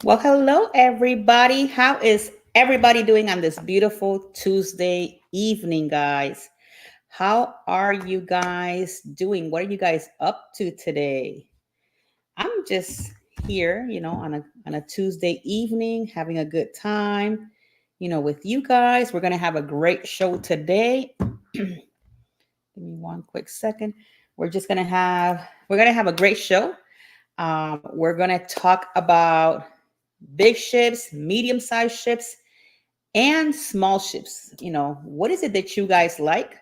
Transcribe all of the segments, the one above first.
Well, hello, everybody. How is everybody doing on this beautiful Tuesday evening, guys? How are you guys doing? What are you guys up to today? I'm just here, on a Tuesday evening, having a good time, with you guys. We're gonna have a great show today. Give me one quick second. We're gonna have a great show. We're gonna talk about big ships, medium-sized ships, and small ships. What is it that you guys like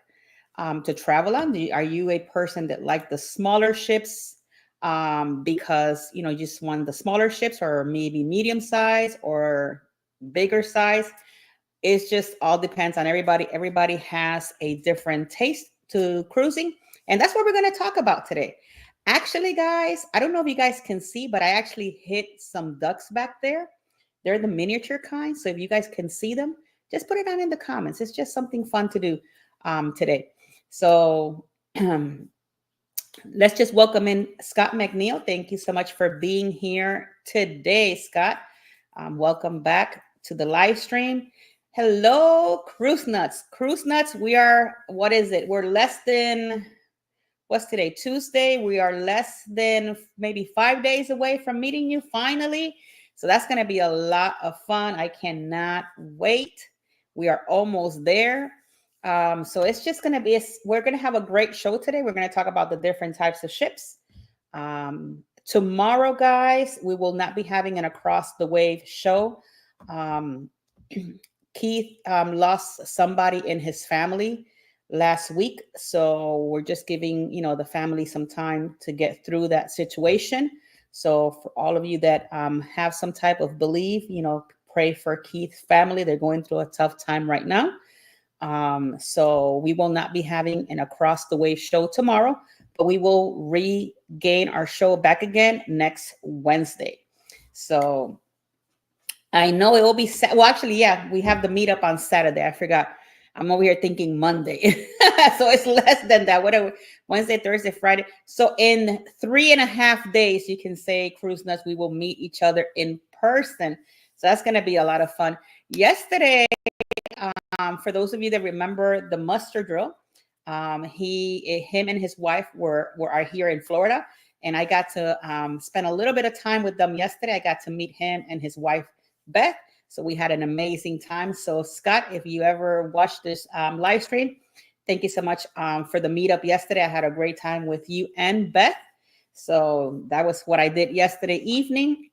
to travel on? Are you a person that like the smaller ships because you just want the smaller ships, or maybe medium size or bigger size? It's just all depends on everybody. Everybody has a different taste to cruising, and that's what we're going to talk about today. Actually, guys, I don't know if you guys can see, but I actually hit some ducks back there. They're the miniature kind, so if you guys can see them, just put it down in the comments. It's just something fun to do today. So let's just welcome in Scott McNeil. Thank you so much for being here today, Scott. Welcome back to the live stream. Hello, Cruise Nuts. Cruise Nuts, we are, what is it? We're less than, what's today? Tuesday. We are less than maybe 5 days away from meeting you finally. So that's going to be a lot of fun. I cannot wait. We are almost there. So it's just going to be, we're going to have a great show today. We're going to talk about the different types of ships. Tomorrow, guys, we will not be having an Across the Wave show. Um, Keith lost somebody in his family last week, so we're just giving the family some time to get through that situation. So for all of you that have some type of belief, pray for Keith's family. They're going through a tough time right now. So we will not be having an Across the Wave show tomorrow, but we will regain our show back again next Wednesday. So I know it will be well, actually, yeah, we have the meetup on Saturday. I forgot. I'm over here thinking Monday. So it's less than that. Whatever. Wednesday, Thursday, Friday. So in 3.5 days, you can say, Cruise Nuts, we will meet each other in person. So that's going to be a lot of fun. Yesterday, for those of you that remember the muster drill, him and his wife are here in Florida, and I got to spend a little bit of time with them yesterday. I got to meet him and his wife Beth. So we had an amazing time. So Scott, if you ever watched this live stream, thank you so much for the meetup yesterday. I had a great time with you and Beth. So that was what I did yesterday evening.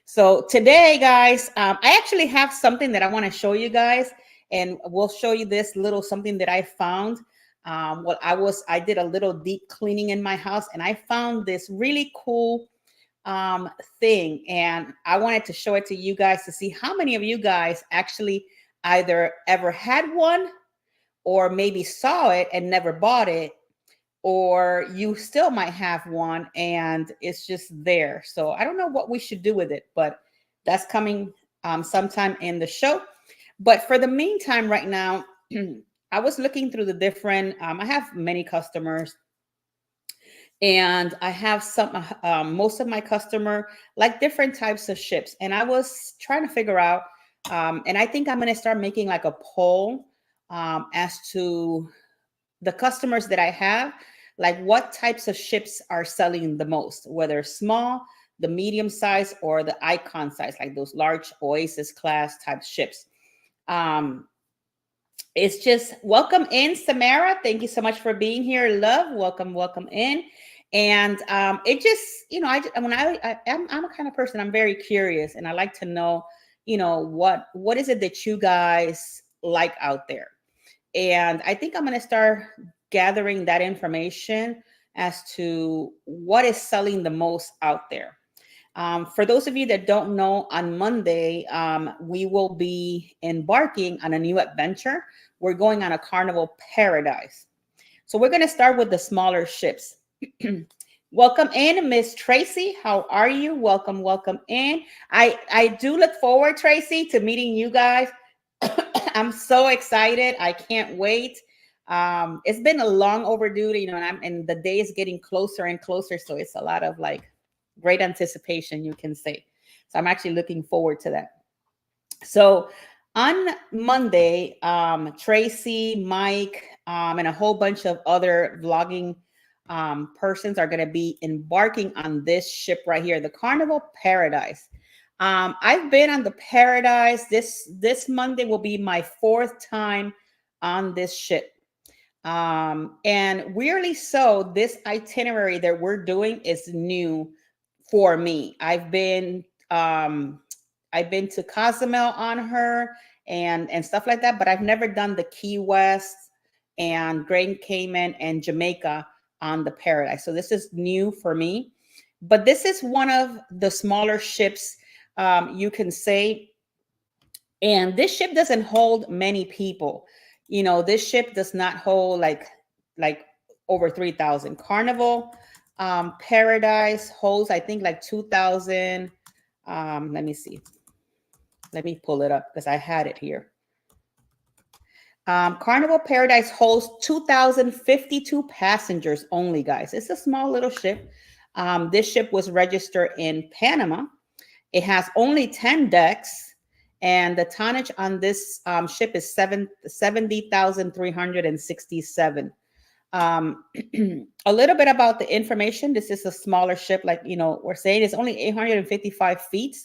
So today, guys, I actually have something that I want to show you guys, and we'll show you this little something that I found. I did a little deep cleaning in my house, and I found this really cool thing, and I wanted to show it to you guys to see how many of you guys actually either ever had one, or maybe saw it and never bought it, or you still might have one and it's just there. So I don't know what we should do with it, but that's coming sometime in the show. But for the meantime, right now, I was looking through the different, I have many customers, and I have most of my customer like different types of ships. And I was trying to figure out, and I think I'm going to start making like a poll as to the customers that I have, like what types of ships are selling the most, whether small, the medium size, or the icon size, like those large Oasis class type ships. It's just welcome in, Samara. Thank you so much for being here. Love, welcome in. And it just, I'm a kind of person, I'm very curious, and I like to know, what is it that you guys like out there. And I think I'm going to start gathering that information as to what is selling the most out there. For those of you that don't know, on Monday, we will be embarking on a new adventure. We're going on a carnival paradise. So we're going to start with the smaller ships. Welcome in, Miss Tracy. How are you? Welcome in. I do look forward, Tracy, to meeting you guys. I'm so excited. I can't wait. It's been a long overdue, and the day is getting closer and closer. So it's a lot of like great anticipation, you can say. So I'm actually looking forward to that. So on Monday, Tracy, Mike, and a whole bunch of other vlogging persons are going to be embarking on this ship right here, the Carnival Paradise. I've been on the Paradise. This Monday will be my 4th time on this ship. And weirdly so, this itinerary that we're doing is new for me. I've been to Cozumel on her and stuff like that, but I've never done the Key West and Grand Cayman and Jamaica on the Paradise. So this is new for me. But this is one of the smaller ships, you can say. And this ship doesn't hold many people. You know, this ship does not hold like over 3,000. Carnival Paradise holds, I think, like 2,000. Let me see. Let me pull it up because I had it here. Carnival Paradise holds 2,052 passengers only, guys. It's a small little ship. This ship was registered in Panama. It has only 10 decks, and the tonnage on this ship is 70,367. A little bit about the information. This is a smaller ship, like, you know, we're saying it's only 855 feet.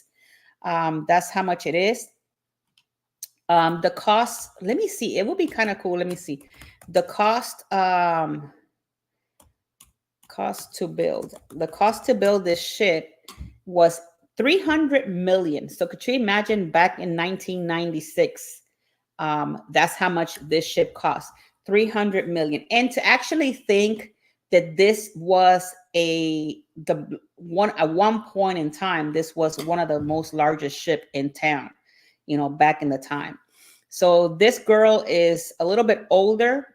That's how much it is. The cost, let me see. It will be kind of cool. Let me see. The cost, cost to build. The cost to build this ship was 300 million. So could you imagine back in 1996? That's how much this ship cost. 300 million. And to actually think that this was at one point in time, this was one of the most largest ship in town, you know, back in the time. So this girl is a little bit older,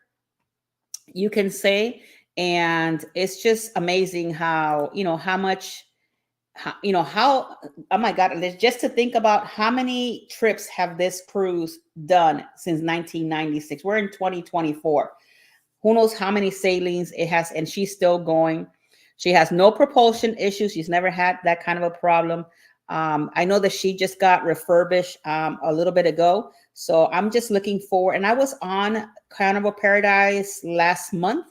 you can say, and it's just amazing how, you know, how much, how, oh my God, just to think about how many trips have this cruise done since 1996. We're in 2024. Who knows how many sailings it has, and she's still going. She has no propulsion issues. She's never had that kind of a problem. I know that she just got refurbished a little bit ago. So I'm just looking forward. And I was on Carnival Paradise last month.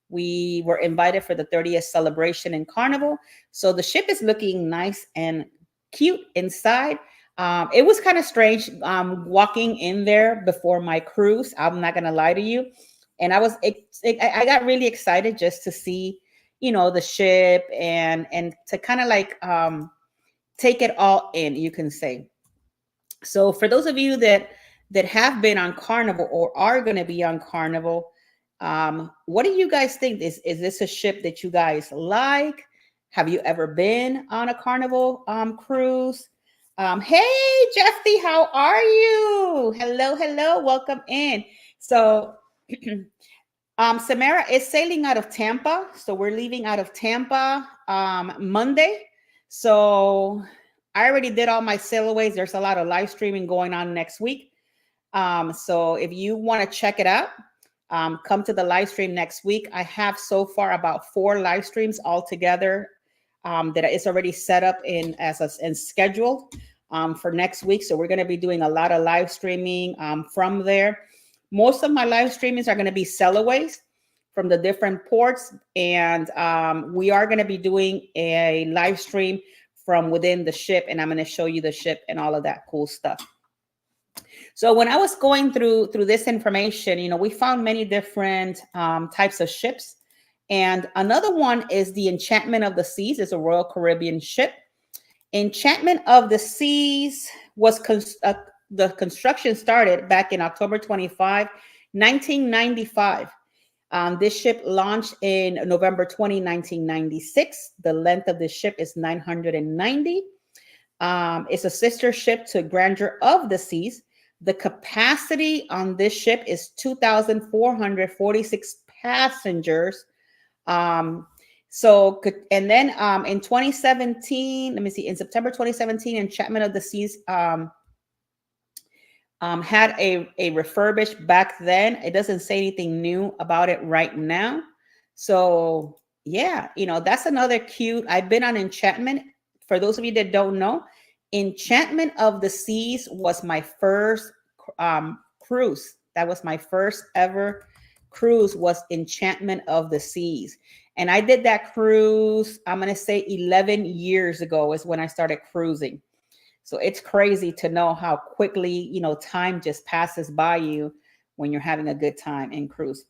We were invited for the 30th celebration in Carnival. So the ship is looking nice and cute inside. It was kind of strange walking in there before my cruise. I'm not going to lie to you. And I got really excited just to see, you know, the ship and to kind of like take it all in, you can say. So for those of you that have been on Carnival or are going to be on Carnival, what do you guys think? Is this a ship that you guys like? Have you ever been on a Carnival cruise? Hey, Jeffy, how are you? Hello, welcome in. So Samara is sailing out of Tampa. So we're leaving out of Tampa Monday. So I already did all my sailaways. There's a lot of live streaming going on next week. So if you want to check it out, come to the live stream next week. I have so far about 4 live streams altogether that is already set up and scheduled for next week. So we're going to be doing a lot of live streaming from there. Most of my live streamings are going to be sailaways from the different ports. And we are going to be doing a live stream from within the ship. And I'm going to show you the ship and all of that cool stuff. So when I was going through this information, you know, we found many different types of ships. And another one is the Enchantment of the Seas. It's a Royal Caribbean ship. Enchantment of the Seas was the construction started back in October 25, 1995. This ship launched in November 20, 1996. The length of this ship is 990. It's a sister ship to Grandeur of the Seas. The capacity on this ship is 2,446 passengers. In 2017, let me see, in September 2017, Enchantment of the Seas had a refurbished back then. It doesn't say anything new about it right now. So yeah, you know, that's another cute. I've been on Enchantment. For those of you that don't know, Enchantment of the Seas was my first cruise. That was my first ever cruise, was Enchantment of the Seas. And I did that cruise, I'm going to say 11 years ago is when I started cruising. So it's crazy to know how quickly, time just passes by you when you're having a good time in cruise.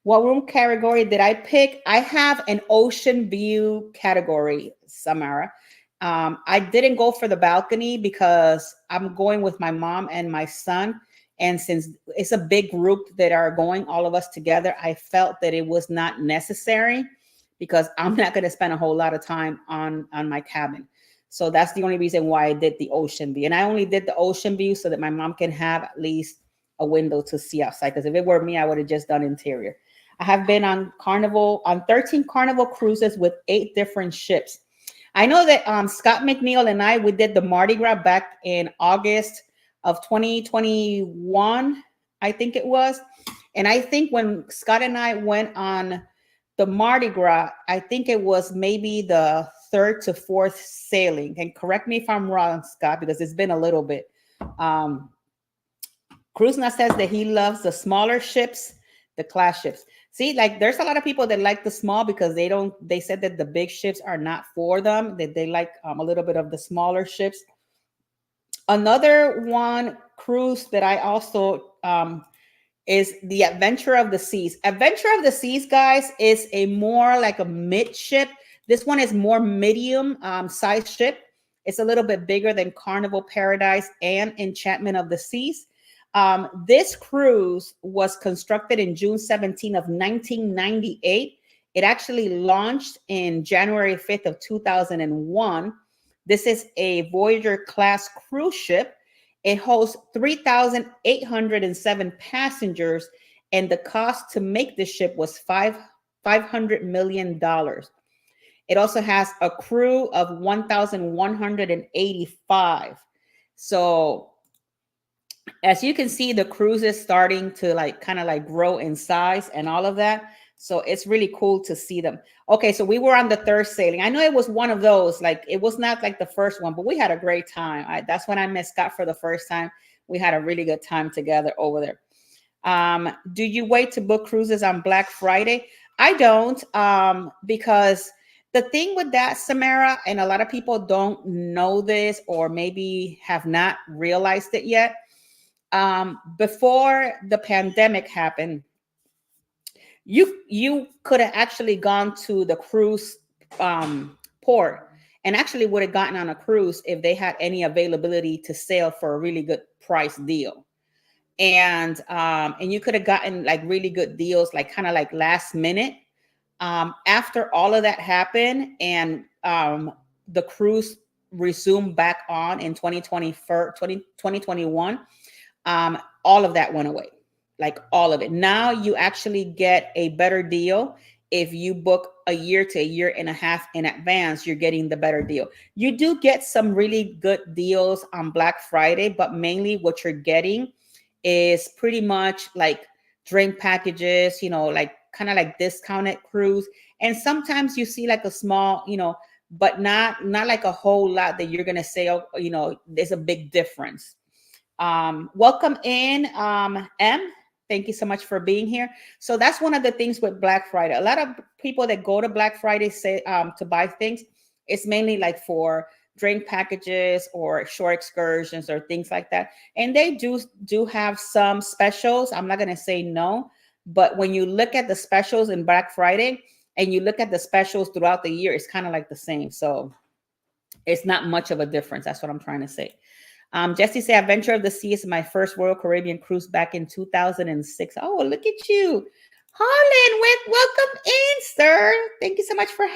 What room category did I pick? I have an ocean view category, Samara. I didn't go for the balcony because I'm going with my mom and my son. And since it's a big group that are going, all of us together, I felt that it was not necessary because I'm not going to spend a whole lot of time on my cabin. So that's the only reason why I did the ocean view. And I only did the ocean view so that my mom can have at least a window to see outside. Because if it were me, I would have just done interior. I have been on 13 Carnival cruises with 8 different ships. I know that Scott McNeil and we did the Mardi Gras back in August of 2021, I think it was. And I think when Scott and I went on the Mardi Gras, I think it was maybe the 3rd to 4th sailing. And correct me if I'm wrong, Scott, because it's been a little bit. Kruzna says that he loves the smaller ships, the class ships. See, like there's a lot of people that like the small because they said that the big ships are not for them, that they like a little bit of the smaller ships. Another one cruise that I also is the Adventure of the Seas. Adventure of the Seas, guys, is a more like a mid ship. This one is more medium size ship. It's a little bit bigger than Carnival Paradise and Enchantment of the Seas. This cruise was constructed in June 17 of 1998. It actually launched in January 5th of 2001. This is a Voyager class cruise ship. It holds 3,807 passengers, and the cost to make the ship was $500 million. It also has a crew of 1,185. So as you can see, the cruise is starting to kind of grow in size and all of that. So it's really cool to see them. Okay, so we were on the 3rd sailing. I know it was one of those, it was not like the first one, but we had a great time. That's when I met Scott for the first time. We had a really good time together over there. Do you wait to book cruises on Black Friday? I don't, because the thing with that, Samara, and a lot of people don't know this or maybe have not realized it yet. Before the pandemic happened, you could have actually gone to the cruise port and actually would have gotten on a cruise if they had any availability to sail for a really good price deal. And you could have gotten really good deals, kind of last minute. After all of that happened and the cruise resumed back on in 2021, all of that went away. All of it. Now you actually get a better deal. If you book a year to a year and a half in advance, you're getting the better deal. You do get some really good deals on Black Friday, but mainly what you're getting is pretty much drink packages, kind of discounted cruise. And sometimes you see a small, but not a whole lot that you're going to say, oh, there's a big difference. Welcome in, M. Thank you so much for being here. So that's one of the things with Black Friday. A lot of people that go to Black Friday say to buy things, it's mainly for drink packages or shore excursions or things like that. And they do have some specials. I'm not going to say no, but when you look at the specials in Black Friday and you look at the specials throughout the year, it's kind of the same. So it's not much of a difference. That's what I'm trying to say. Jesse said, Adventure of the Sea is my first Royal Caribbean cruise back in 2006. Oh, look at you. Harlan, welcome in, sir. Thank you so much for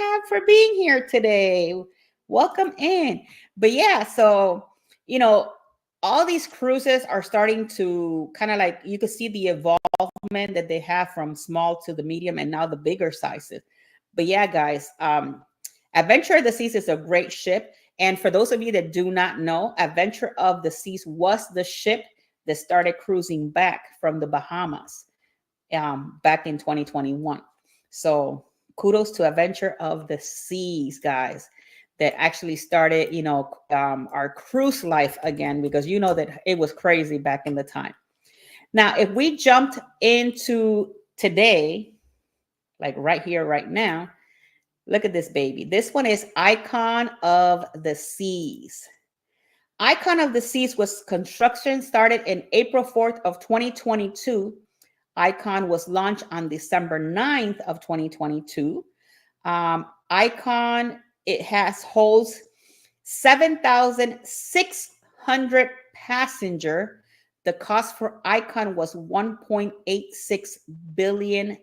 being here today. Welcome in. But yeah, so, all these cruises are starting to kind of you can see the evolvement that they have from small to the medium and now the bigger sizes. But yeah, guys, Adventure of the Seas is a great ship. And for those of you that do not know, Adventure of the Seas was the ship that started cruising back from the Bahamas back in 2021. So kudos to Adventure of the Seas, guys. that actually started, our cruise life again, because you know that it was crazy back in the time. Now, if we jumped into today, like right here, right now, look at this baby. This one is Icon of the Seas. Icon of the Seas was construction started in April 4th of 2022. Icon was launched on December 9th of 2022. Icon, it holds 7,600 passenger. The cost for Icon was $1.86 billion.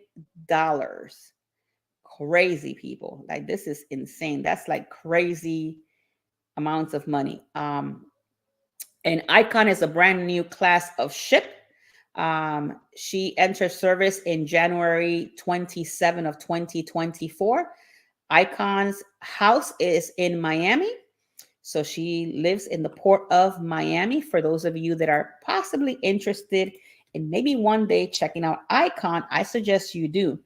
Crazy, people. Like, this is insane. That's like crazy amounts of money. And Icon is a brand new class of ship. She entered service in January 27 of 2024. Icon's house is in Miami. So she lives in the port of Miami. For those of you that are possibly interested in maybe one day checking out Icon, I suggest you do.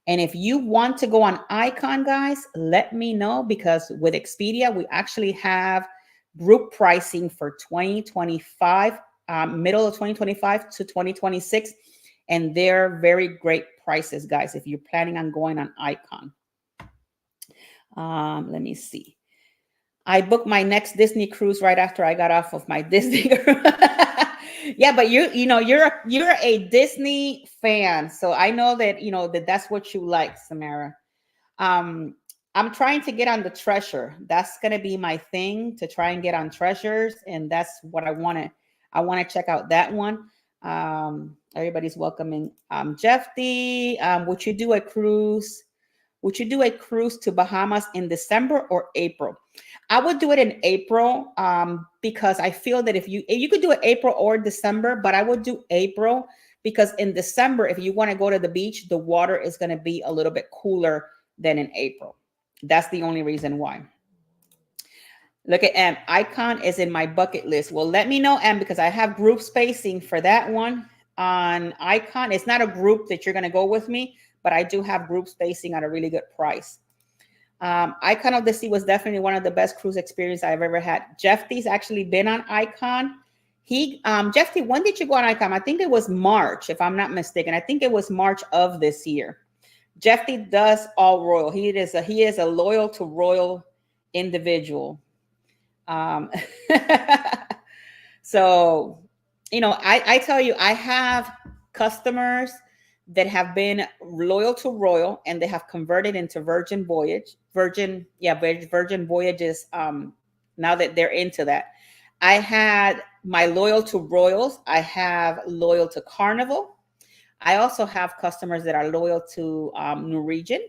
And if you want to go on Icon, guys, let me know, because with Expedia, we actually have group pricing for 2025, middle of 2025 to 2026. And they're very great prices, guys, if you're planning on going on Icon. Let me see. I booked my next Disney cruise right after I got off of my Disney. Yeah, but you're a Disney fan, so I know that that's what you like, Samara. I'm trying to get on the Treasure. That's gonna be my thing, to try and get on Treasures, and that's what I want to. I want to check out that one. Everybody's welcoming. Jeff D, would you do a cruise? Would you do a cruise to Bahamas in December or April? I would do it in April, because I feel that if you could do it April or December, but I would do April, because in December, if you want to go to the beach, the water is going to be a little bit cooler than in April. That's the only reason why. Look at M. Icon is in my bucket list. Well, let me know, M, because I have group spacing for that one on Icon. It's not a group that you're going to go with me, but I do have group spacing at a really good price. Icon of the Sea was definitely one of the best cruise experience I've ever had. Jeff D's actually been on Icon. Jeff D, when did you go on Icon? I think it was March, if I'm not mistaken. I think it was March of this year. Jeff D does all royal. He is a loyal to royal individual. So, I tell you, I have customers that have been loyal to royal, and they have converted into Virgin Voyages. Now that they're into that. I had my loyal to royals. I have loyal to Carnival. I also have customers that are loyal to Norwegian,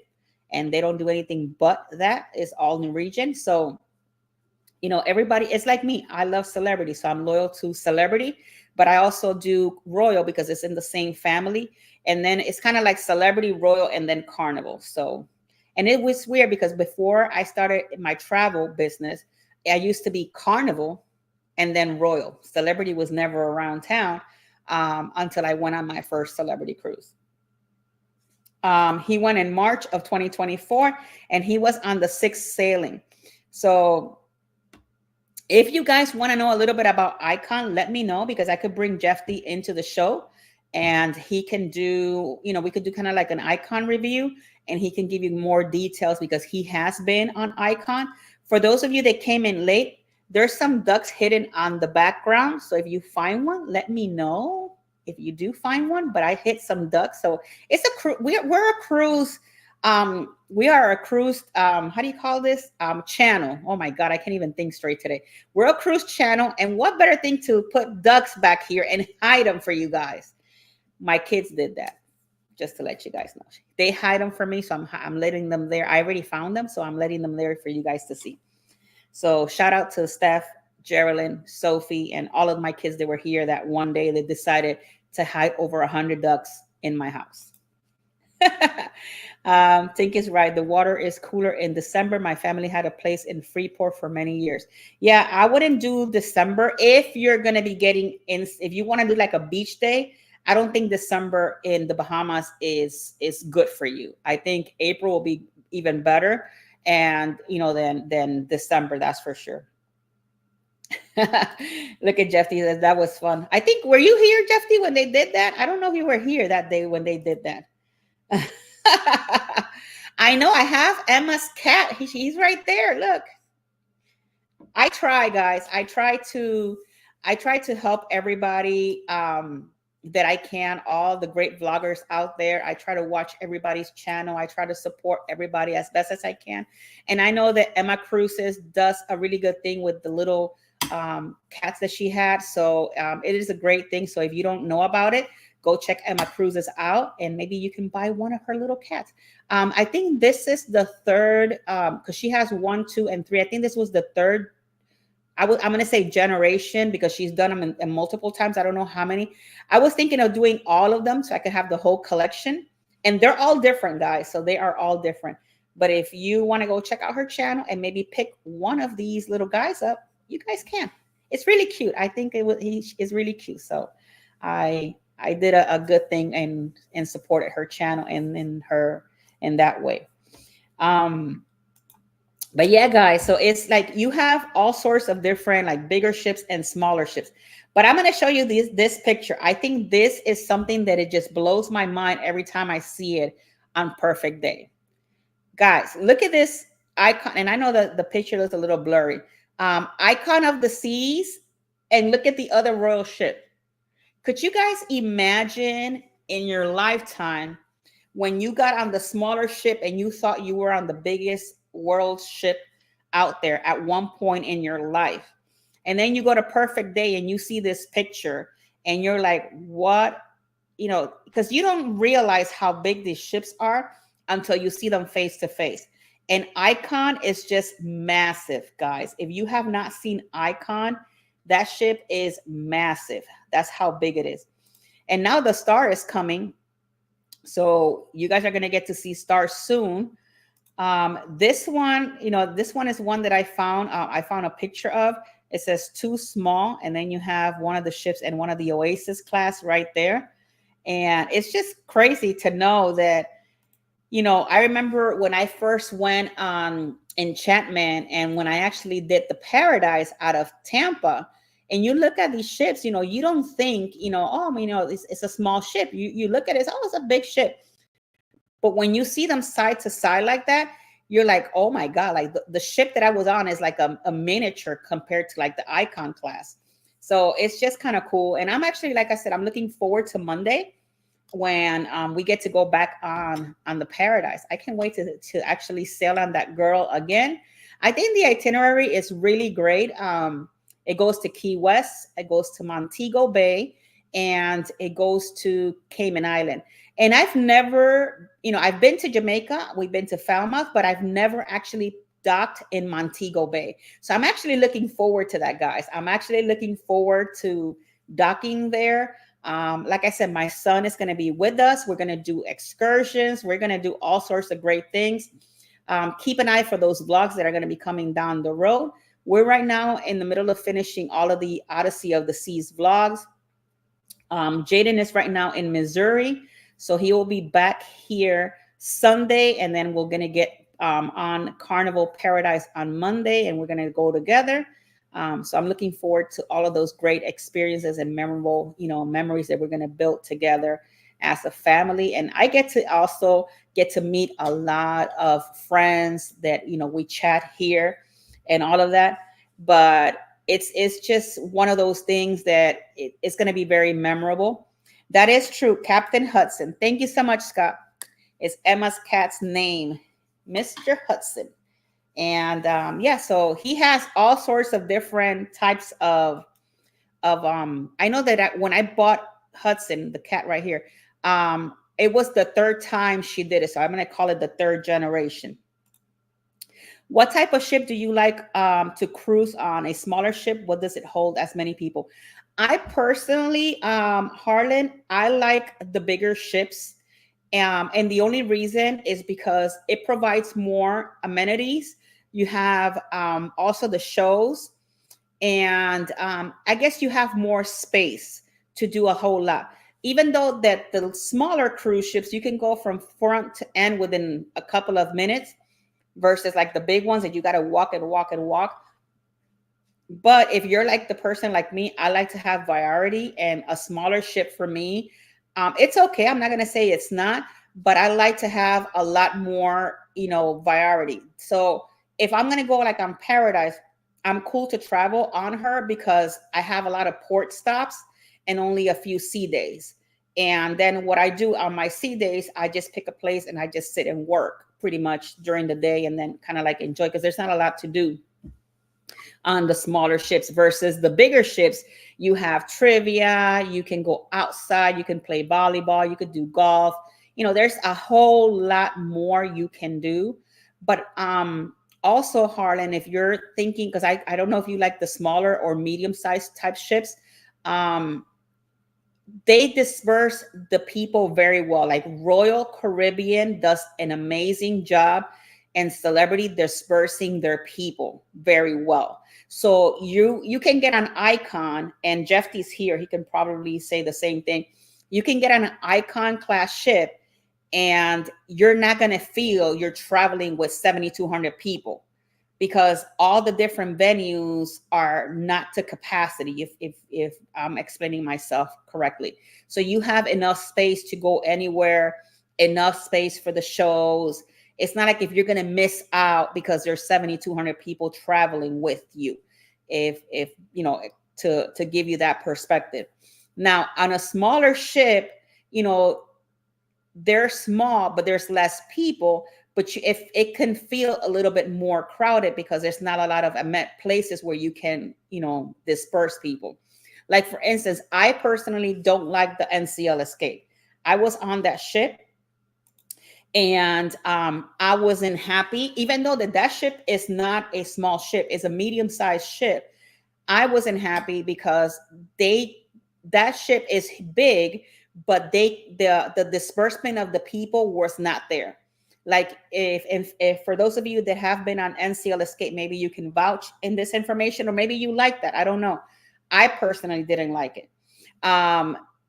and they don't do anything but that. It's all Norwegian. So, everybody, it's like me. I love celebrity, so I'm loyal to celebrity, but I also do royal because it's in the same family. And then it's kind of like celebrity, royal, and then Carnival. So, and it was weird because before I started my travel business, I used to be Carnival and then royal. Celebrity was never around town until I went on my first celebrity cruise. He went in March of 2024, and he was on the 6th sailing. So if you guys want to know a little bit about Icon, let me know, because I could bring Jeff D into the show, and he can do, we could do kind of like an Icon review, and he can give you more details because he has been on Icon. For those of you that came in late, there's some ducks hidden on the background. So if you find one, let me know if you do find one, but I hit some ducks. So it's we're a cruise. We are a cruise, how do you call this? Channel. Oh my God, I can't even think straight today. We're a cruise channel, and what better thing to put ducks back here and hide them for you guys? My kids did that, just to let you guys know. They hide them for me, so I'm letting them there. I already found them, so I'm letting them there for you guys to see. So shout out to Steph, Geraldine, Sophie, and all of my kids that were here that one day they decided to hide over 100 ducks in my house. Think is right. The water is cooler in December. My family had a place in Freeport for many years. Yeah, I wouldn't do December if you're going to be getting in. If you want to do like a beach day, I don't think December in the Bahamas is good for you. I think April will be even better. And then December, that's for sure. Look at Jeffy, that was fun. I think, were you here, Jeffy, when they did that? I don't know if you were here that day when they did that. I know I have Emma's cat. He's right there. Look. I try, guys. I try to help everybody that I can, all the great vloggers out there. I try to watch everybody's channel. I try to support everybody as best as I can. And I know that Emma Cruces does a really good thing with the little cats that she had. So it is a great thing. So if you don't know about it, go check Emma Cruces out, and maybe you can buy one of her little cats. I think this is the third, because she has 1, 2, and 3. I think this was the third. I'm going to say generation, because she's done them in multiple times. I don't know how many. I was thinking of doing all of them so I could have the whole collection. And they're all different, guys. So they are all different. But if you want to go check out her channel and maybe pick one of these little guys up, you guys can. It's really cute. I think he is really cute. So I did a good thing and supported her channel and in that way. But yeah, guys, so it's like you have all sorts of different, like, bigger ships and smaller ships. But I'm going to show you this picture. I think this is something that it just blows my mind every time I see it on Perfect Day. Guys, look at this icon. And I know that the picture looks a little blurry. Icon of the seas, and look at the other royal ship. Could you guys imagine in your lifetime when you got on the smaller ship and you thought you were on the biggest world ship out there at one point in your life, and then you go to Perfect Day and you see this picture and you're like, what? Because you don't realize how big these ships are until you see them face to face. And Icon is just massive, guys. If you have not seen Icon, that ship is massive. That's how big it is. And now the Star is coming, so you guys are going to get to see Star soon. This one, this one is one that I found. I found a picture of. It says too small, and then you have one of the ships and one of the Oasis class right there. And it's just crazy to know that, I remember when I first went on Enchantment, and when I actually did the Paradise out of Tampa, and you look at these ships, you don't think, it's a small ship. You look at it, oh, it's a big ship. But when you see them side to side like that, you're like, oh my God, like the ship that I was on is like a miniature compared to like the Icon class. So it's just kind of cool. And I'm actually, like I said, I'm looking forward to Monday when we get to go back on the Paradise. I can't wait to actually sail on that girl again. I think the itinerary is really great. It goes to Key West, it goes to Montego Bay, and it goes to Cayman Island. And I've never, I've been to Jamaica, we've been to Falmouth, but I've never actually docked in Montego Bay. So I'm actually looking forward to that, guys. I'm actually looking forward to docking there. Like I said, my son is going to be with us. We're going to do excursions. We're going to do all sorts of great things. Keep an eye for those vlogs that are going to be coming down the road. We're right now in the middle of finishing all of the Odyssey of the Seas vlogs. Jaden is right now in Missouri, so he will be back here Sunday, and then we're going to get on Carnival Paradise on Monday, and we're going to go together. So I'm looking forward to all of those great experiences and memorable, memories that we're going to build together as a family. And I get to meet a lot of friends that, we chat here and all of that. But it's just one of those things that it's going to be very memorable. That is true. Captain Hudson. Thank you so much, Scott. It's Emma's cat's name, Mr. Hudson. And yeah, so he has all sorts of different types of I know that when I bought Hudson, the cat right here, it was the third time she did it. So I'm going to call it the third generation. What type of ship do you like to cruise on? A smaller ship? What does it hold as many people? I personally, Harlan, I like the bigger ships. And the only reason is because it provides more amenities. You have also the shows. And I guess you have more space to do a whole lot. Even though that the smaller cruise ships, you can go from front to end within a couple of minutes. versus like the big ones that you got to walk and walk and walk. But if you're like the person like me, I like to have variety, and a smaller ship for me, it's okay. I'm not going to say it's not, but I like to have a lot more, variety. So if I'm going to go like on Paradise, I'm cool to travel on her because I have a lot of port stops and only a few sea days. And then what I do on my sea days, I just pick a place and I just sit and work pretty much during the day, and then kind of like enjoy, because there's not a lot to do on the smaller ships versus the bigger ships. You have trivia, you can go outside, you can play volleyball, you could do golf. There's a whole lot more you can do. But also, Harlan, if you're thinking, because I don't know if you like the smaller or medium sized type ships, um they disperse the people very well. Like Royal Caribbean does an amazing job and Celebrity dispersing their people very well. So you can get an icon, and Jeffy's here, he can probably say the same thing. You can get an icon class ship and you're not going to feel you're traveling with 7,200 people, because all the different venues are not to capacity, if I'm explaining myself correctly. So you have enough space to go anywhere, enough space for the shows. It's not like if you're going to miss out because there's 7,200 people traveling with you, if to give you that perspective. Now on a smaller ship, you know they're small, but there's less people. But if it can feel a little bit more crowded because there's not a lot of places where you can, disperse people. Like for instance, I personally don't like the NCL Escape. I was on that ship, and I wasn't happy, even though that ship is not a small ship, it's a medium-sized ship. I wasn't happy because that ship is big, but the disbursement of the people was not there. Like if for those of you that have been on NCL Escape, maybe you can vouch in this information, or maybe you like that. I don't know. I personally didn't like it.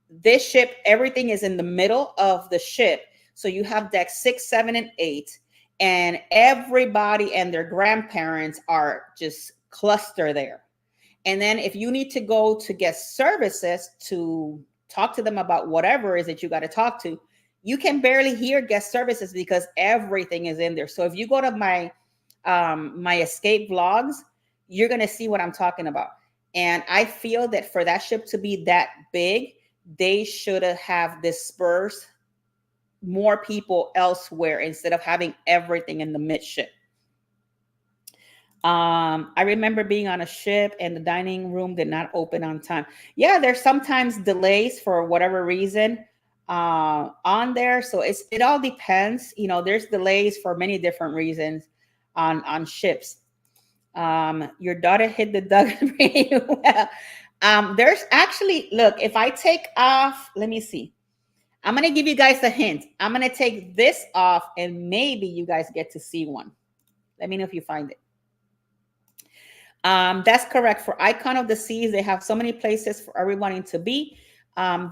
This ship, everything is in the middle of the ship. So you have deck 6, 7, and 8, and everybody and their grandparents are just cluster there. And then if you need to go to guest services to talk to them about whatever it is that you got to talk to, you can barely hear guest services because everything is in there. So if you go to my escape vlogs, you're going to see what I'm talking about. And I feel that for that ship to be that big, they should have dispersed more people elsewhere instead of having everything in the midship. I remember being on a ship and the dining room did not open on time. Yeah, there's sometimes delays for whatever reason on there. So it all depends. There's delays for many different reasons on ships. Your daughter hit the duck pretty well. There's actually, look, if I take off, let me see. I'm gonna give you guys a hint. I'm gonna take this off and maybe you guys get to see one. Let me know if you find it. That's correct. For Icon of the Seas, they have so many places for everyone to be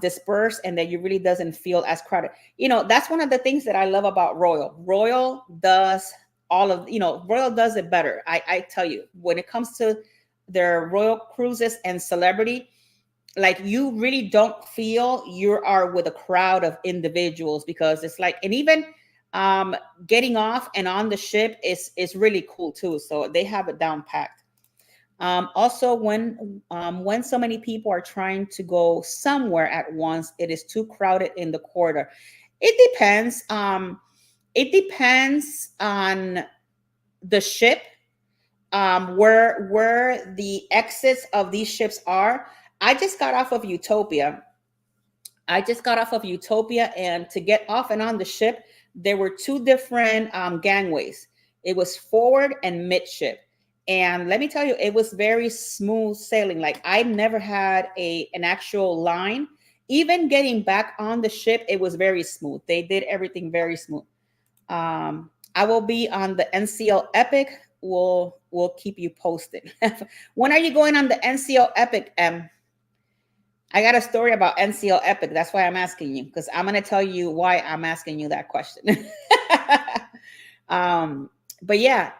dispersed, and that you really doesn't feel as crowded. That's one of the things that I love about Royal. Royal does Royal does it better. I tell you, when it comes to their Royal cruises and Celebrity, like you really don't feel you are with a crowd of individuals, because it's like, and even getting off and on the ship is really cool too. So they have it down packed. Also, when so many people are trying to go somewhere at once, it is too crowded in the corridor. It depends. It depends on the ship, where the exits of these ships are. I just got off of Utopia. And to get off and on the ship, there were two different gangways. It was forward and midship. And let me tell you, it was very smooth sailing. Like I never had an actual line. Even getting back on the ship, it was very smooth. They did everything very smooth. I will be on the NCL Epic. We'll keep you posted. When are you going on the NCL Epic, I got a story about NCL Epic. That's why I'm asking you, because I'm going to tell you why I'm asking you that question. But yeah,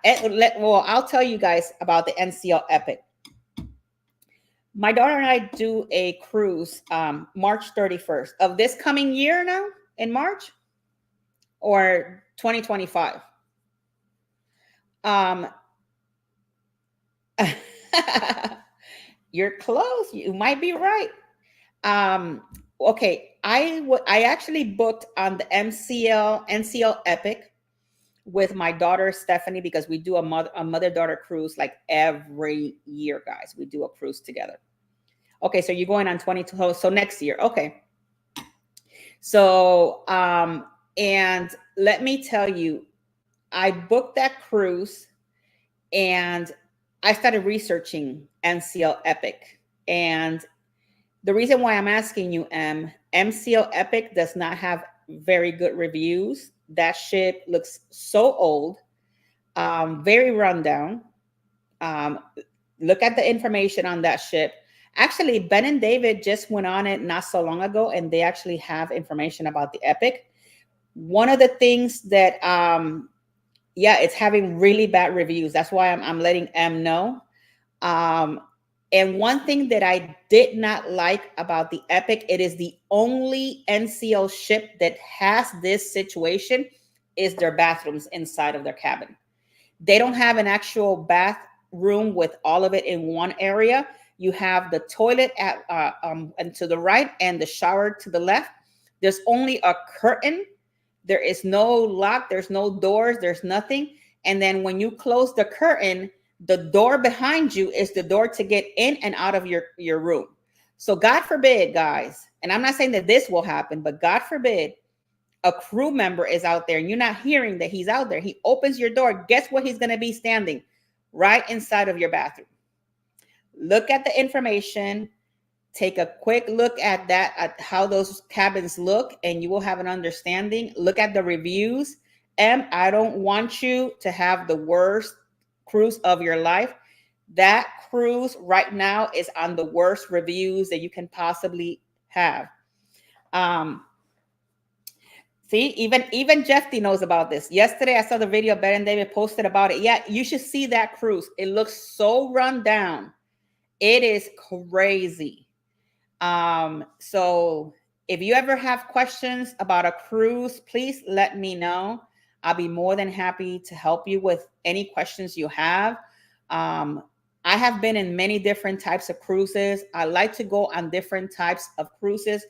well, I'll tell you guys about the NCL Epic. My daughter and I do a cruise March 31st of this coming year now, in March, or 2025. Um, you're close. You might be right. Um, okay, I actually booked on the NCL Epic with my daughter Stephanie, because we do a mother daughter cruise like every year, guys. We do a cruise together. Okay, so you're going on 22, so next year. Okay. So and let me tell you, I booked that cruise and I started researching NCL Epic. And the reason why I'm asking you, MCL Epic does not have very good reviews. That ship looks so old, very rundown. Um, look at the information on that ship. Actually, Ben and David just went on it not so long ago, and they actually have information about the Epic. One of the things that, yeah, it's having really bad reviews. That's why I'm letting M know. Um, and one thing that I did not like about the Epic, it is the only NCL ship that has this situation, is their bathrooms inside of their cabin. They don't have an actual bathroom with all of it in one area. You have the toilet at and to the right and the shower to the left. There's only a curtain. There is no lock. There's no doors. There's nothing. And then when you close the curtain, the door behind you is the door to get in and out of your room. So God forbid, guys, and I'm not saying that this will happen, but God forbid a crew member is out there and you're not hearing that he's out there. He opens your door. Guess what? He's going to be standing right inside of your bathroom. Look at the information. Take a quick look at that, at how those cabins look, and you will have an understanding. Look at the reviews. I don't want you to have the worst cruise of your life. That cruise right now is on the worst reviews that you can possibly have. See, even Jeffy knows about this. Yesterday, I saw the video Ben and David posted about it. Yeah, you should see that cruise. It looks so run down. It is crazy. So if you ever have questions about a cruise, please let me know. I'll be more than happy to help you with any questions you have. I have been in many different types of cruises. I like to go on different types of cruises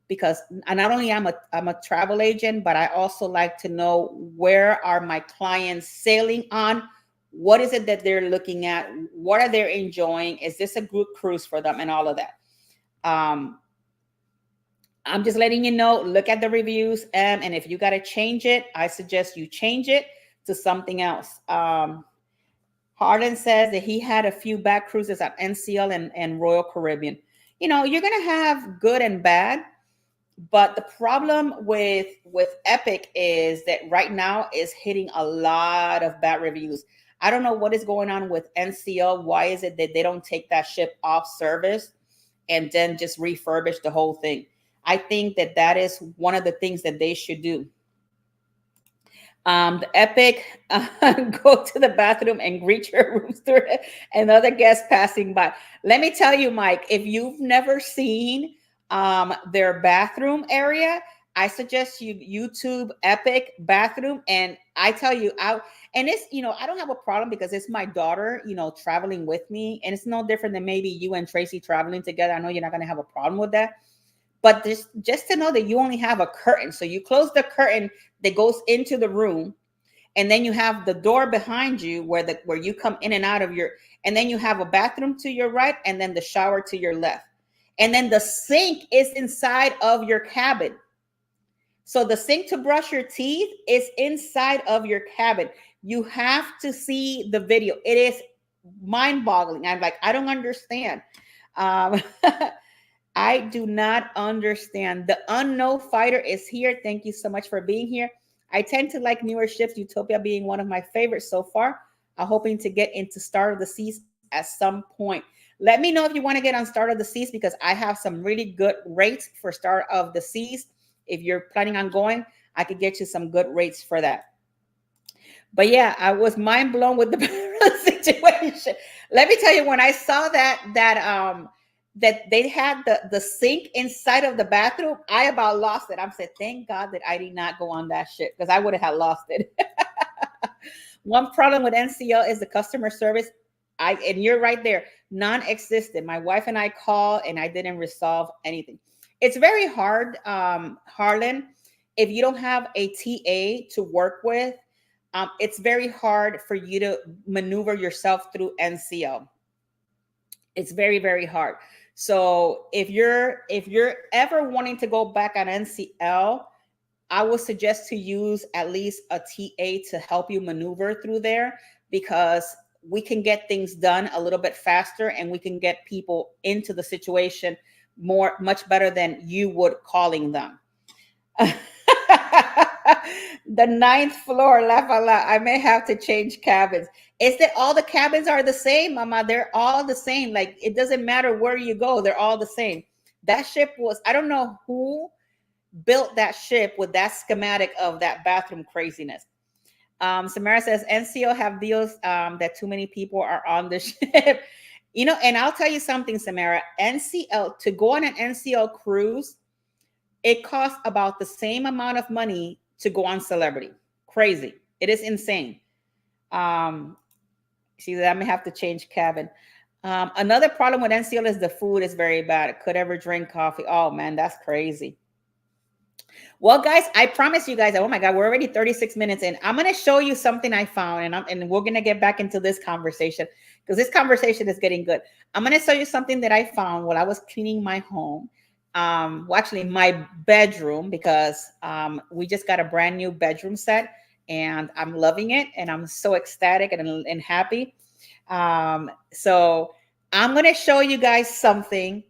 because not only I'm a travel agent, but I also like to know where are my clients sailing on. What is it that they're looking at? What are they enjoying? Is this a good cruise for them? And all of that. I'm just letting you know, look at the reviews. And if you got to change it, I suggest you change it to something else. Harden says that he had a few bad cruises at NCL and Royal Caribbean. You know, you're going to have good and bad. But the problem with Epic is that right now is hitting a lot of bad reviews. I don't know what is going on with NCL. Why is it that they don't take that ship off service and then just refurbish the whole thing? I think that is one of the things that they should do. The Epic, go to the bathroom and greet your room steward and other guests passing by. Let me tell you, Mike, if you've never seen their bathroom area, I suggest you YouTube Epic bathroom. And I tell you, and it's, you know, I don't have a problem because it's my daughter, you know, traveling with me. And it's no different than maybe you and Tracy traveling together. I know you're not going to have a problem with that. But just to know that you only have a curtain. So you close the curtain that goes into the room. And then you have the door behind you where you come in and out of and then you have a bathroom to your right and then the shower to your left. And then the sink is inside of your cabin. So the sink to brush your teeth is inside of your cabin. You have to see the video. It is mind-boggling. I'm like, I don't understand. I do not understand. The Unknown Fighter is here. Thank you so much for being here. I tend to like newer ships, Utopia being one of my favorites so far. I'm hoping to get into Star of the Seas at some point. Let me know if you want to get on Star of the Seas because I have some really good rates for Star of the Seas. If you're planning on going, I could get you some good rates for that. But yeah, I was mind blown with the situation. Let me tell you, when I saw that they had the sink inside of the bathroom, I about lost it. I'm said, thank God that I did not go on that ship because I would have lost it. One problem with NCL is the customer service. And you're right there, non-existent. My wife and I call and I didn't resolve anything. It's very hard, Harlan, if you don't have a TA to work with. It's very hard for you to maneuver yourself through NCL. It's very, very hard. So if you're ever wanting to go back on NCL, I would suggest to use at least a TA to help you maneuver through there, because we can get things done a little bit faster and we can get people into the situation much better than you would calling them. The ninth floor, laugh a lot. I may have to change cabins. Is that all the cabins are the same, Mama? They're all the same. Like, it doesn't matter where you go, they're all the same. That ship was, I don't know who built that ship with that schematic of that bathroom craziness. Samara says NCO have deals that too many people are on the ship. And I'll tell you something, Samara. NCL, to go on an NCL cruise, it costs about the same amount of money to go on Celebrity. Crazy. It is insane. See that I may have to change cabin. Another problem with NCL is the food is very bad. Could ever drink coffee. Oh man, that's crazy. Well, guys, I promise you guys, oh my God, we're already 36 minutes in. I'm going to show you something I found, and we're going to get back into this conversation because this conversation is getting good. I'm going to show you something that I found while I was cleaning my home. Well, actually my bedroom, because we just got a brand new bedroom set and I'm loving it and I'm so ecstatic and happy. So I'm going to show you guys something,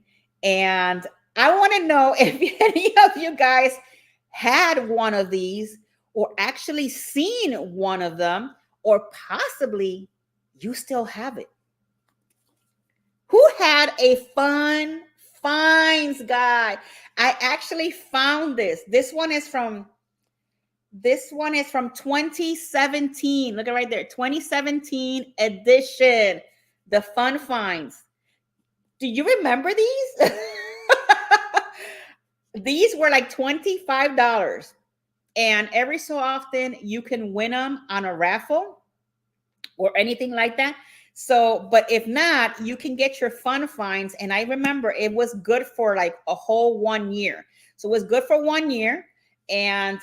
and I want to know if any of you guys had one of these or actually seen one of them, or possibly you still have it. Who had a fun finds guy? I actually found this. This one is from 2017. Look at right there, 2017 edition. The fun finds. Do you remember these? These were like $25. And every so often you can win them on a raffle or anything like that. So, but if not, you can get your fun finds. And I remember it was good for like a whole 1 year. So it was good for 1 year. And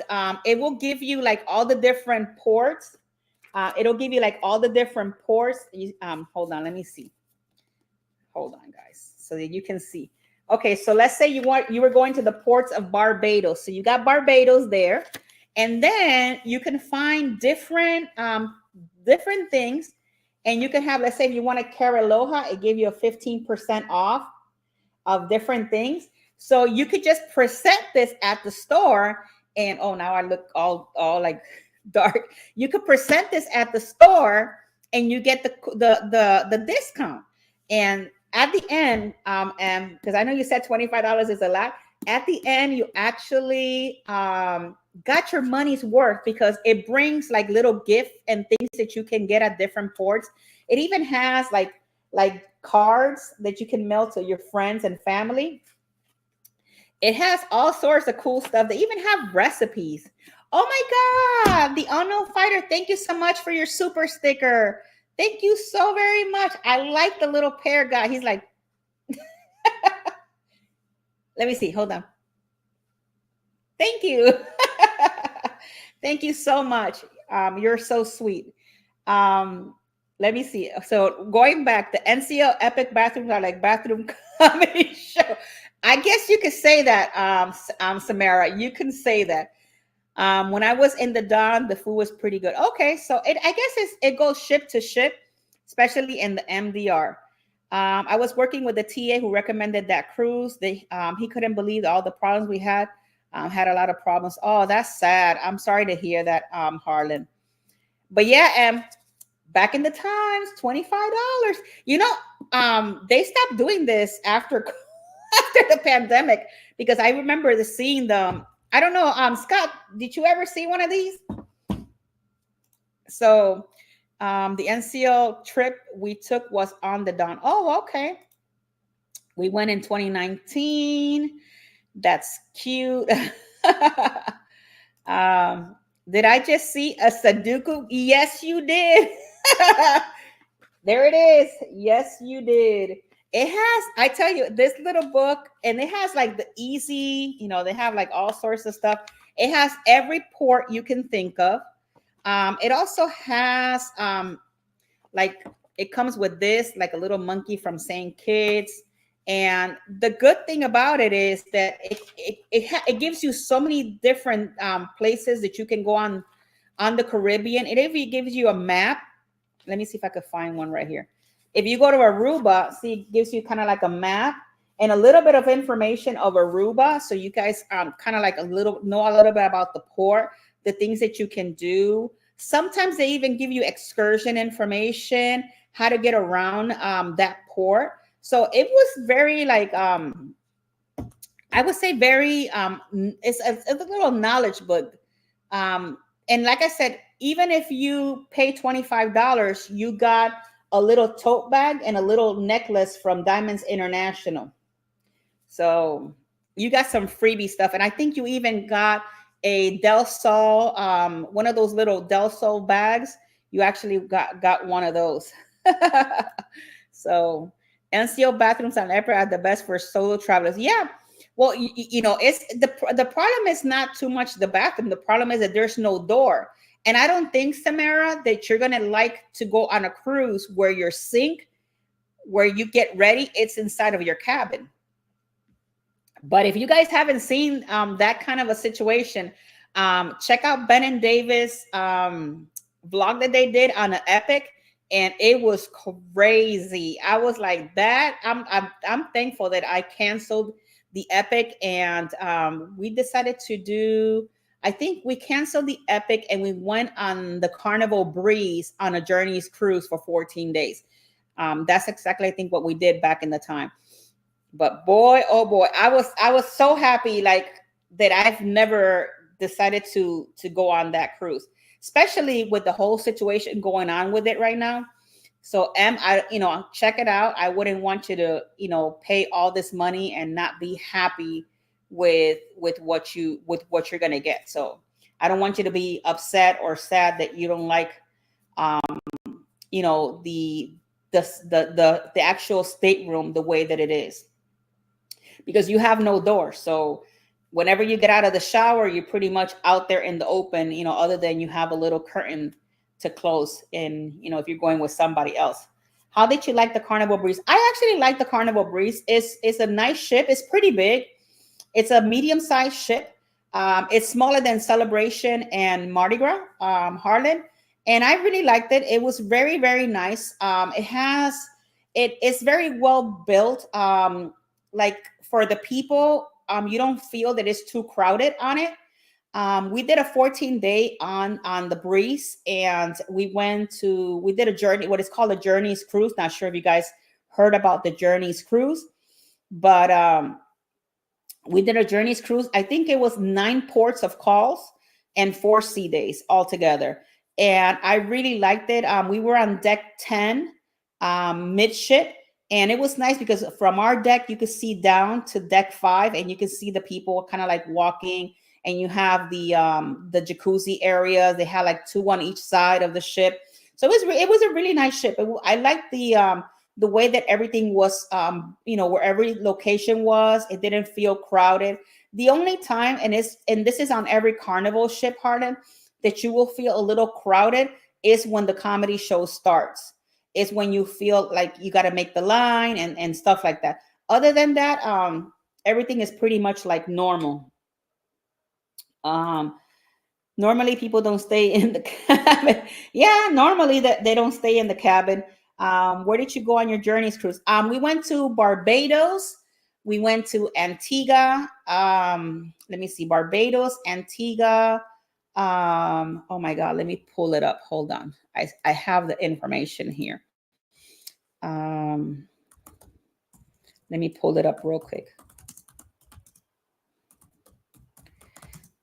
it will give you like all the different ports. It'll give you like all the different ports. Hold on, let me see. Hold on, guys, so that you can see. Okay, so let's say you were going to the ports of Barbados. So you got Barbados there. And then you can find different things. And you can have, let's say if you want a Caraloha, it gave you a 15% off of different things. So you could just present this at the store. And oh, now I look all like dark. You could present this at the store and you get the discount. And at the end, and because I know you said $25 is a lot, at the end you actually got your money's worth, because it brings like little gifts and things that you can get at different ports. It even has like cards that you can mail to your friends and family. It has all sorts of cool stuff. They even have recipes. Oh my God, the Unknown Fighter, thank you so much for your super sticker. Thank you so very much. I like the little pear guy. He's like, let me see. Hold on. Thank you. Thank you so much. You're so sweet. Let me see. So going back, the NCL Epic Bathrooms are like bathroom comedy show. I guess you could say that, Samara. You can say that. When I was in the Don, the food was pretty good. Okay, so I guess it goes ship to ship, especially in the MDR. I was working with a TA who recommended that cruise. He couldn't believe all the problems we had. Had a lot of problems. Oh, that's sad. I'm sorry to hear that, Harlan. But yeah, back in the times, $25. They stopped doing this after the pandemic, because I remember seeing them. I don't know, Scott, did you ever see one of these? So the NCL trip we took was on the Don. Oh, okay. We went in 2019. That's cute. um, did I just see a Sudoku? Yes, you did. There it is. Yes, you did. It has, I tell you, this little book, and it has like the easy, they have like all sorts of stuff. It has every port you can think of. It also has like it comes with this like a little monkey from St. Kitts. And the good thing about it is that it gives you so many different places that you can go on the Caribbean. It even gives you a map. Let me see if I could find one right here. If you go to Aruba, see, it gives you kind of like a map and a little bit of information of Aruba. So you guys kind of like know a little bit about the port, the things that you can do. Sometimes they even give you excursion information, how to get around that port. So it was very like I would say very it's a little knowledge book. And like I said, even if you pay $25, you got a little tote bag and a little necklace from Diamonds International. So you got some freebie stuff. And I think you even got a Del Sol, one of those little Del Sol bags. You actually got one of those. So NCO bathrooms on airport are the best for solo travelers. Yeah. Well, it's the problem is not too much the bathroom. The problem is that there's no door. And I don't think, Samara, that you're gonna like to go on a cruise where your sink, where you get ready, it's inside of your cabin. But if you guys haven't seen that kind of a situation, check out Ben and Davis vlog that they did on an Epic, and it was crazy. I was like that. I'm thankful that I canceled the Epic, and we decided to do. I think we canceled the Epic and we went on the Carnival Breeze on a Journeys cruise for 14 days. That's exactly, I think, what we did back in the time. But boy, oh boy, I was so happy like that I've never decided to go on that cruise, especially with the whole situation going on with it right now. So I check it out. I wouldn't want you to pay all this money and not be happy with what you're gonna get. So I don't want you to be upset or sad that you don't like the actual stateroom the way that it is, because you have no door. So whenever you get out of the shower, you're pretty much out there in the open, other than you have a little curtain to close in, if you're going with somebody else. How did you like the Carnival Breeze? I actually like the Carnival Breeze. It's a nice ship. It's pretty big. It's a medium-sized ship. It's smaller than Celebration and Mardi Gras, Harlan. And I really liked it. It was very, very nice. It's very well built. Like for the people, you don't feel that it's too crowded on it. We did a 14-day on the Breeze, and we did a journey, what is called a Journeys cruise. Not sure if you guys heard about the Journeys cruise, but we did a Journeys cruise. I think it was 9 ports of calls and 4 sea days altogether. And I really liked it. We were on deck 10, midship. And it was nice because from our deck, you could see down to deck 5, and you can see the people kind of like walking. And you have the jacuzzi area. They had like 2 on each side of the ship. So it was a really nice ship. I liked the way that everything was, where every location was. It didn't feel crowded. The only time, and this is on every Carnival ship, Harden, that you will feel a little crowded is when the comedy show starts. It's when you feel like you got to make the line and stuff like that. Other than that, everything is pretty much like normal. Normally people don't stay in the cabin. Yeah, normally that they don't stay in the cabin. Where did you go on your Journeys cruise? We went to Barbados. We went to Antigua. Let me see, Barbados, Antigua. Oh my God, let me pull it up. Hold on. I have the information here. Let me pull it up real quick.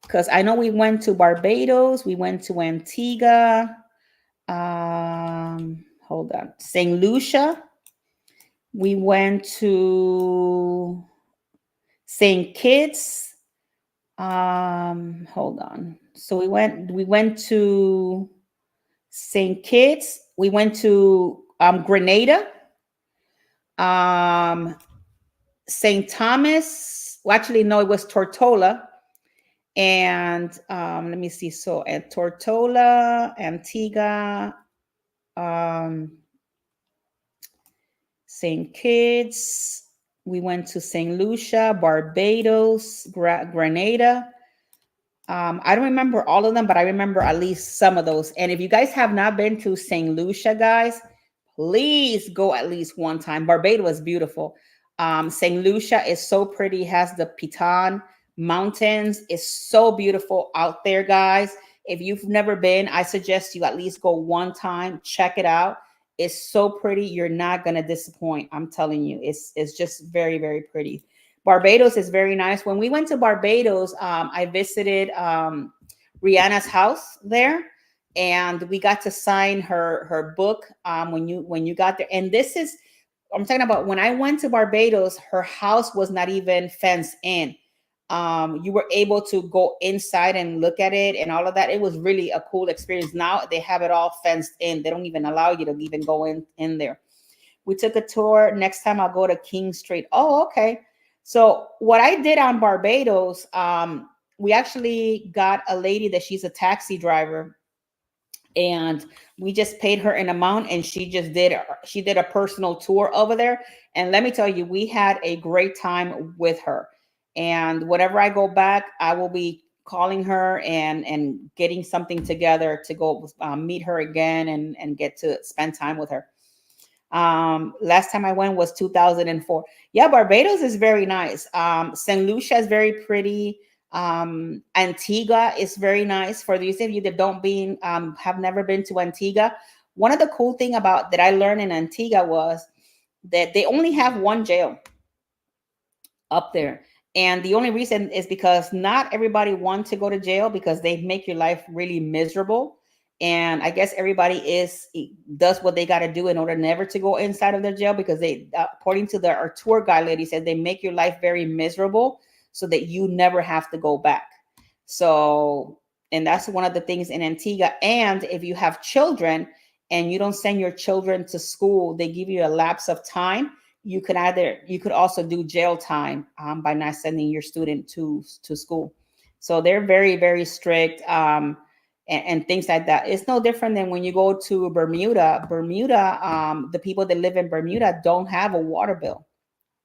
Because I know we went to Barbados, we went to Antigua. Hold on. St. Lucia. We went to St. Kitts. Hold on. So we went to St. Kitts. We went to Grenada, um, St. Thomas. Well, actually, no, it was Tortola. And let me see. So at Tortola, Antigua, um, St. Kitts. We went to St. Lucia, Barbados, Grenada. I don't remember all of them, but I remember at least some of those. And if you guys have not been to St. Lucia, guys, please go at least one time. Barbados is beautiful. St. Lucia is so pretty, has the Piton Mountains. It's so beautiful out there, guys. If you've never been, I suggest you at least go one time, check it out. It's so pretty. You're not going to disappoint. I'm telling you, it's just very, very pretty. Barbados is very nice. When we went to Barbados, I visited Rihanna's house there, and we got to sign her book when you got there. And this is I'm talking about when I went to Barbados. Her house was not even fenced in. You were able to go inside and look at it and all of that. It was really a cool experience. Now they have it all fenced in. They don't even allow you to even go in there. We took a tour. Next time I'll go to King Street. Oh, okay. So what I did on Barbados, we actually got a lady that she's a taxi driver, and we just paid her an amount, and she did a personal tour over there. And let me tell you, we had a great time with her. And whenever I go back, I will be calling her and getting something together to go meet her again and get to spend time with her. Last time I went was 2004. Yeah, Barbados is very nice. St. Lucia is very pretty. Antigua is very nice. For those of you that don't been have never been to Antigua, one of the cool thing about that I learned in Antigua was that they only have one jail up there. And the only reason is because not everybody wants to go to jail because they make your life really miserable. And I guess everybody does what they got to do in order never to go inside of their jail, because they, according to our tour guide lady, said they make your life very miserable so that you never have to go back. So, and that's one of the things in Antigua. And if you have children and you don't send your children to school, they give you a lapse of time. You could also do jail time by not sending your student to school. So they're very, very strict, and things like that. It's no different than when you go to Bermuda. The people that live in Bermuda don't have a water bill,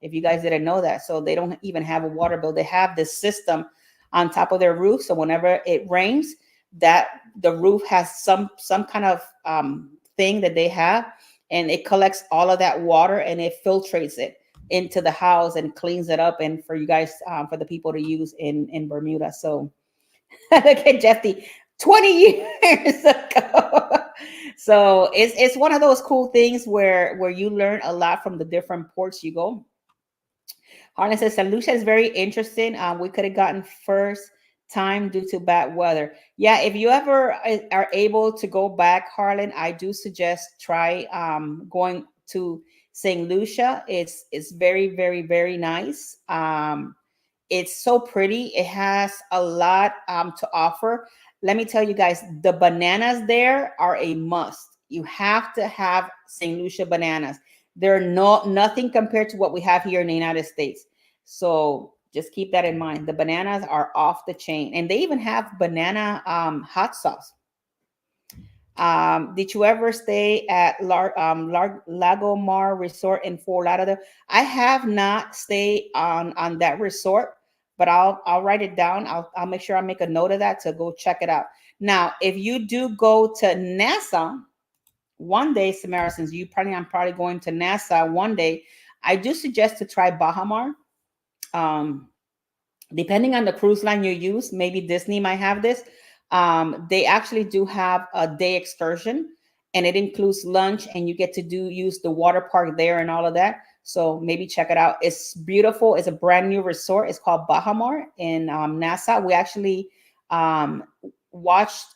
if you guys didn't know that. So they don't even have a water bill. They have this system on top of their roof. So whenever it rains, that the roof has some kind of thing that they have, and it collects all of that water and it filtrates it into the house and cleans it up. And for you guys, for the people to use in Bermuda. So look at Jeffy, 20 years ago. So it's one of those cool things where you learn a lot from the different ports you go. Harlan says St. Lucia is very interesting. We could have gotten first time due to bad weather. Yeah, if you ever are able to go back, Harlan, I do suggest try going to St. Lucia. It's very, very, very nice. It's so pretty. It has a lot to offer. Let me tell you guys, the bananas there are a must. You have to have St. Lucia bananas. They're nothing compared to what we have here in the United States. So just keep that in mind. The bananas are off the chain, and they even have banana hot sauce. Did you ever stay at Lago Mar Resort in Fort Lauderdale? I have not stayed on that resort, but I'll write it down. I'll make sure I make a note of that to go check it out. Now, if you do go to Nassau one day, Samaritans, I'm probably going to Nassau one day. I do suggest to try Bahamar. Um, Depending on the cruise line you use, maybe Disney might have this. They actually do have a day excursion, and it includes lunch, and you get to use the water park there and all of that. So maybe check it out. It's beautiful. It's a brand new resort. It's called Bahamar in Nassau. We actually watched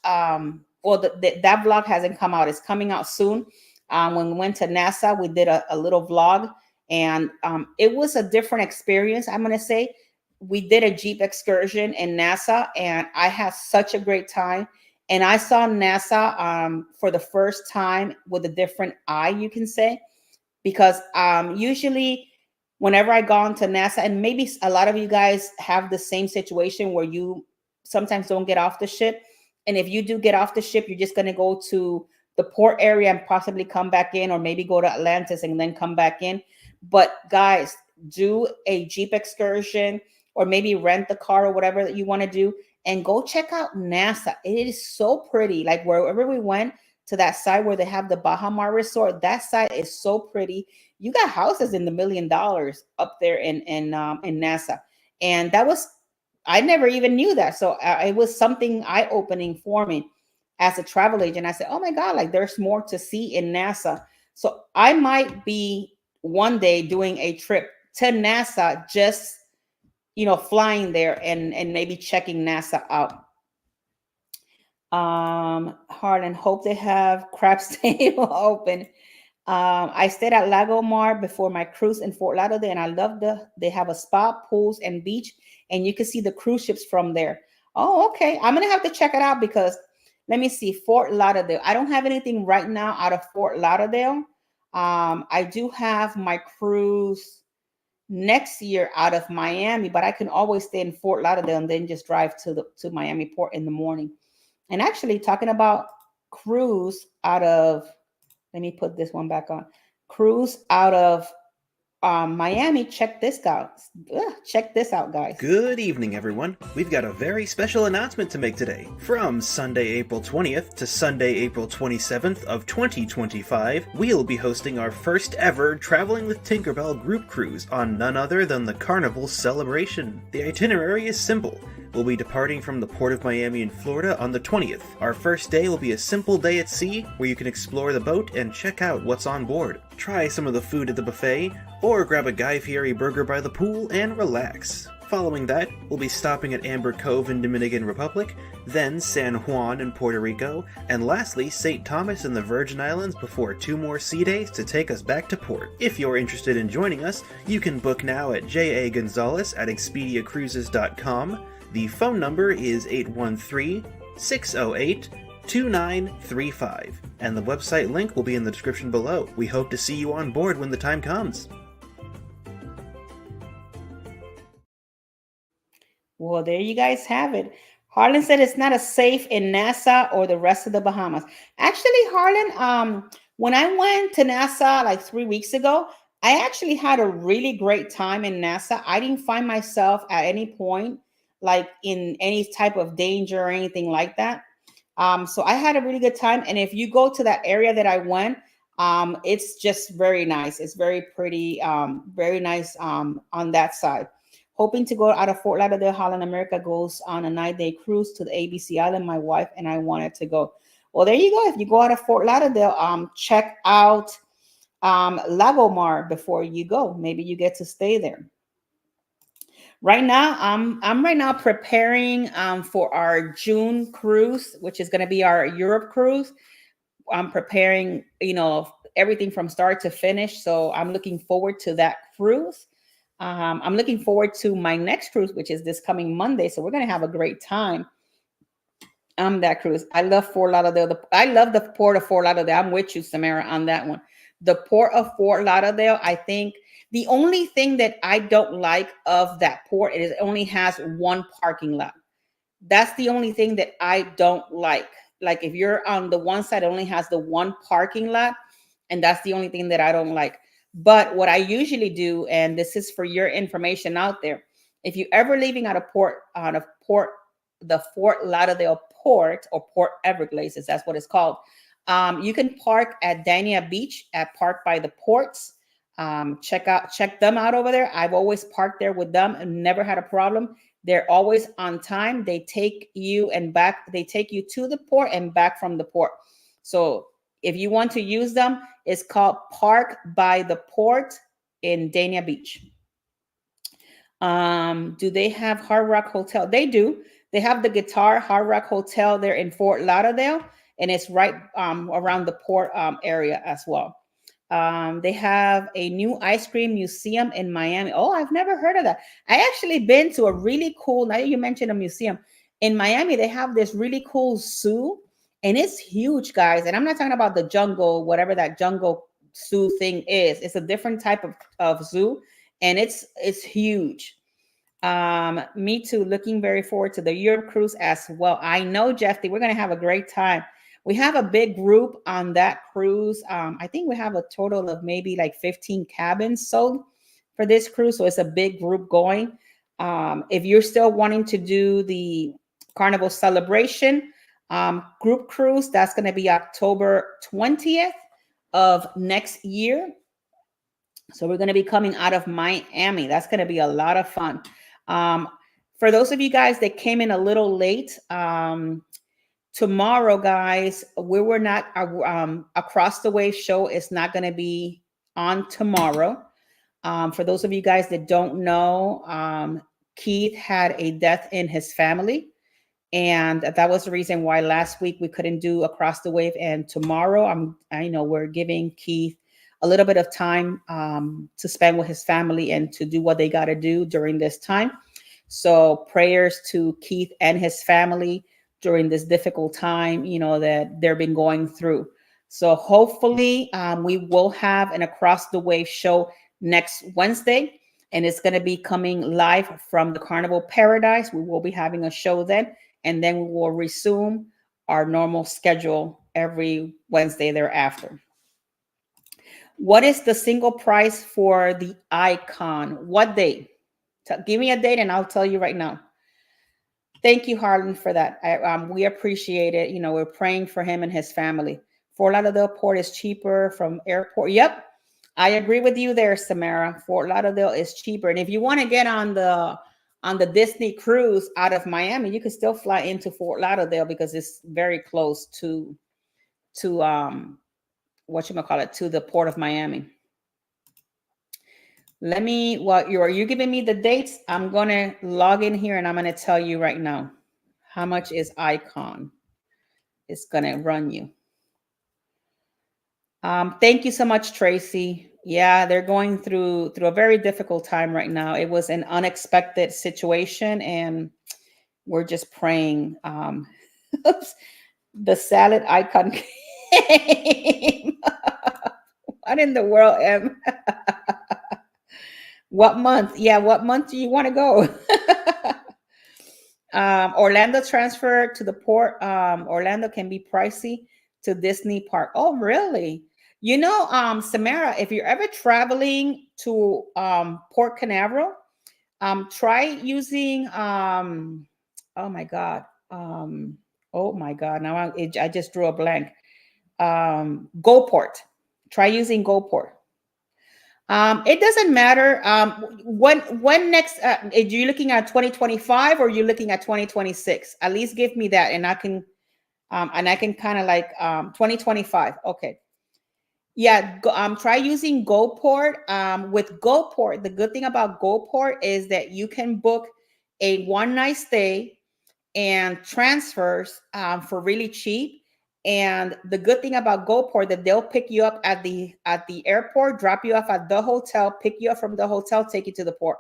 well, that vlog hasn't come out. It's coming out soon. When we went to NASA, we did a little vlog, and it was a different experience. I'm gonna say we did a Jeep excursion in NASA, and I had such a great time. And I saw NASA for the first time with a different eye, you can say, because usually whenever I go into NASA, and maybe a lot of you guys have the same situation where you sometimes don't get off the ship. And if you do get off the ship, you're just going to go to the port area and possibly come back in, or maybe go to Atlantis and then come back in. But guys, do a Jeep excursion, or maybe rent the car or whatever that you want to do, and go check out NASA. It is so pretty. Like wherever we went to that side where they have the Baja Mar Resort, that side is so pretty. You got houses in the $1 million up there in NASA, and that was, I never even knew that. So it was something eye opening for me as a travel agent. I said, oh my God, like there's more to see in NASA. So I might be one day doing a trip to NASA, just, flying there and maybe checking NASA out. Harlan, hope they have craps table open. I stayed at Lago Mar before my cruise in Fort Lauderdale, and I love they have a spa, pools, and beach, and you can see the cruise ships from there. Oh, okay. I'm gonna have to check it out, because let me see, Fort Lauderdale. I don't have anything right now out of Fort Lauderdale. I do have my cruise next year out of Miami, but I can always stay in Fort Lauderdale and then just drive to Miami Port in the morning. And actually, talking about cruise out of, let me put this one back on. Cruise out of Miami. Check this out. Check this out, guys. Good evening, everyone. We've got a very special announcement to make today. From Sunday, April 20th to Sunday, April 27th of 2025, we'll be hosting our first ever Traveling with Tinkerbell group cruise on none other than the Carnival Celebration. The itinerary is simple. We'll be departing from the Port of Miami in Florida on the 20th. Our first day will be a simple day at sea where you can explore the boat and check out what's on board. Try some of the food at the buffet, or grab a Guy Fieri burger by the pool and relax. Following that, we'll be stopping at Amber Cove in Dominican Republic, then San Juan in Puerto Rico, and lastly St. Thomas in the Virgin Islands before 2 more sea days to take us back to port. If you're interested in joining us, you can book now at J.A. Gonzalez at ExpediaCruises.com. The phone number is 813-608-2935, and the website link will be in the description below. We hope to see you on board when the time comes. Well, there you guys have it. Harlan said it's not as safe in NASA or the rest of the Bahamas. Actually, Harlan, when I went to NASA like 3 weeks ago, I actually had a really great time in NASA. I didn't find myself at any point like in any type of danger or anything like that. So I had a really good time. And if you go to that area that I went, it's just very nice. It's very pretty, very nice on that side. Hoping to go out of Fort Lauderdale, Holland, America, goes on a 9-day cruise to the ABC Island. My wife and I wanted to go. Well, there you go. If you go out of Fort Lauderdale, check out Lago Mar before you go. Maybe you get to stay there. Right now, I'm right now preparing for our June cruise, which is going to be our Europe cruise. I'm preparing, everything from start to finish. So I'm looking forward to that cruise. I'm looking forward to my next cruise, which is this coming Monday. So we're going to have a great time on that cruise. I love Fort Lauderdale. I love the port of Fort Lauderdale. I'm with you, Samara, on that one. The port of Fort Lauderdale, I think the only thing that I don't like of that port is it only has one parking lot. That's the only thing that I don't like. Like if you're on the one side, it only has the one parking lot. And that's the only thing that I don't like. But what I usually do, and this is for your information out there, if you ever leaving out of the Fort Lauderdale port, or Port Everglades, that's what it's called. You can park at Dania Beach at Park by the Ports. Check them out over there. I've always parked there with them and never had a problem. They're always on time. They take you to the port and back from the port. So if you want to use them, it's called Park by the Port in Dania Beach. Do they have Hard Rock Hotel? They do. They have the Guitar Hard Rock Hotel there in Fort Lauderdale. and it's right around the port area as well. They have a new ice cream museum in Miami. Oh, I've never heard of that. I actually been to a really cool, now you mentioned a museum. In Miami, they have this really cool zoo, and it's huge, guys. And I'm not talking about the jungle, whatever that jungle zoo thing is. It's a different type of zoo, and it's huge. Me too. Looking very forward to the Europe cruise as well. I know, Jeffy, we're going to have a great time. We have a big group on that cruise. I think we have a total of maybe like 15 cabins sold for this cruise. So it's a big group going. If you're still wanting to do the Carnival Celebration group cruise, that's going to be October 20th of next year. So we're going to be coming out of Miami. That's going to be a lot of fun. For those of you guys that came in a little late, tomorrow, guys, we were not Across the Wave show is not going to be on tomorrow. For those of you guys that don't know, Keith had a death in his family, and that was the reason why last week we couldn't do Across the Wave. And tomorrow, I know we're giving Keith a little bit of time to spend with his family and to do what they got to do during this time. So prayers to Keith and his family during this difficult time, that they've been going through. So hopefully we will have an Across the Wave show next Wednesday, and it's going to be coming live from the Carnival Paradise. We will be having a show then, and then we will resume our normal schedule every Wednesday thereafter. What is the single price for the Icon? What date? Give me a date and I'll tell you right now. Thank you, Harlan, for that. We appreciate it. We're praying for him and his family. Fort Lauderdale Port is cheaper from airport. Yep, I agree with you there, Samara. Fort Lauderdale is cheaper. And if you want to get on the Disney cruise out of Miami, you can still fly into Fort Lauderdale because it's very close to to the Port of Miami. Are you giving me the dates? I'm going to log in here and I'm going to tell you right now. How much is Icon? It's going to run you. Thank you so much, Tracy. Yeah, they're going through a very difficult time right now. It was an unexpected situation and we're just praying. The salad Icon came. What in the world, Em? What month? Yeah, what month do you want to go? Orlando transfer to the port. Orlando can be pricey to Disney Park. Oh, really? Samara, if you're ever traveling to Port Canaveral, try using oh my God. Now I just drew a blank. GoPort. Try using GoPort. It doesn't matter. When next, are you looking at 2025 or are you looking at 2026? At least give me that and I can kind of like 2025. Okay. Yeah. Try using GoPort. With GoPort, the good thing about GoPort is that you can book a one-night stay and transfers for really cheap. And the good thing about GoPort that they'll pick you up at the airport, drop you off at the hotel, pick you up from the hotel, take you to the port.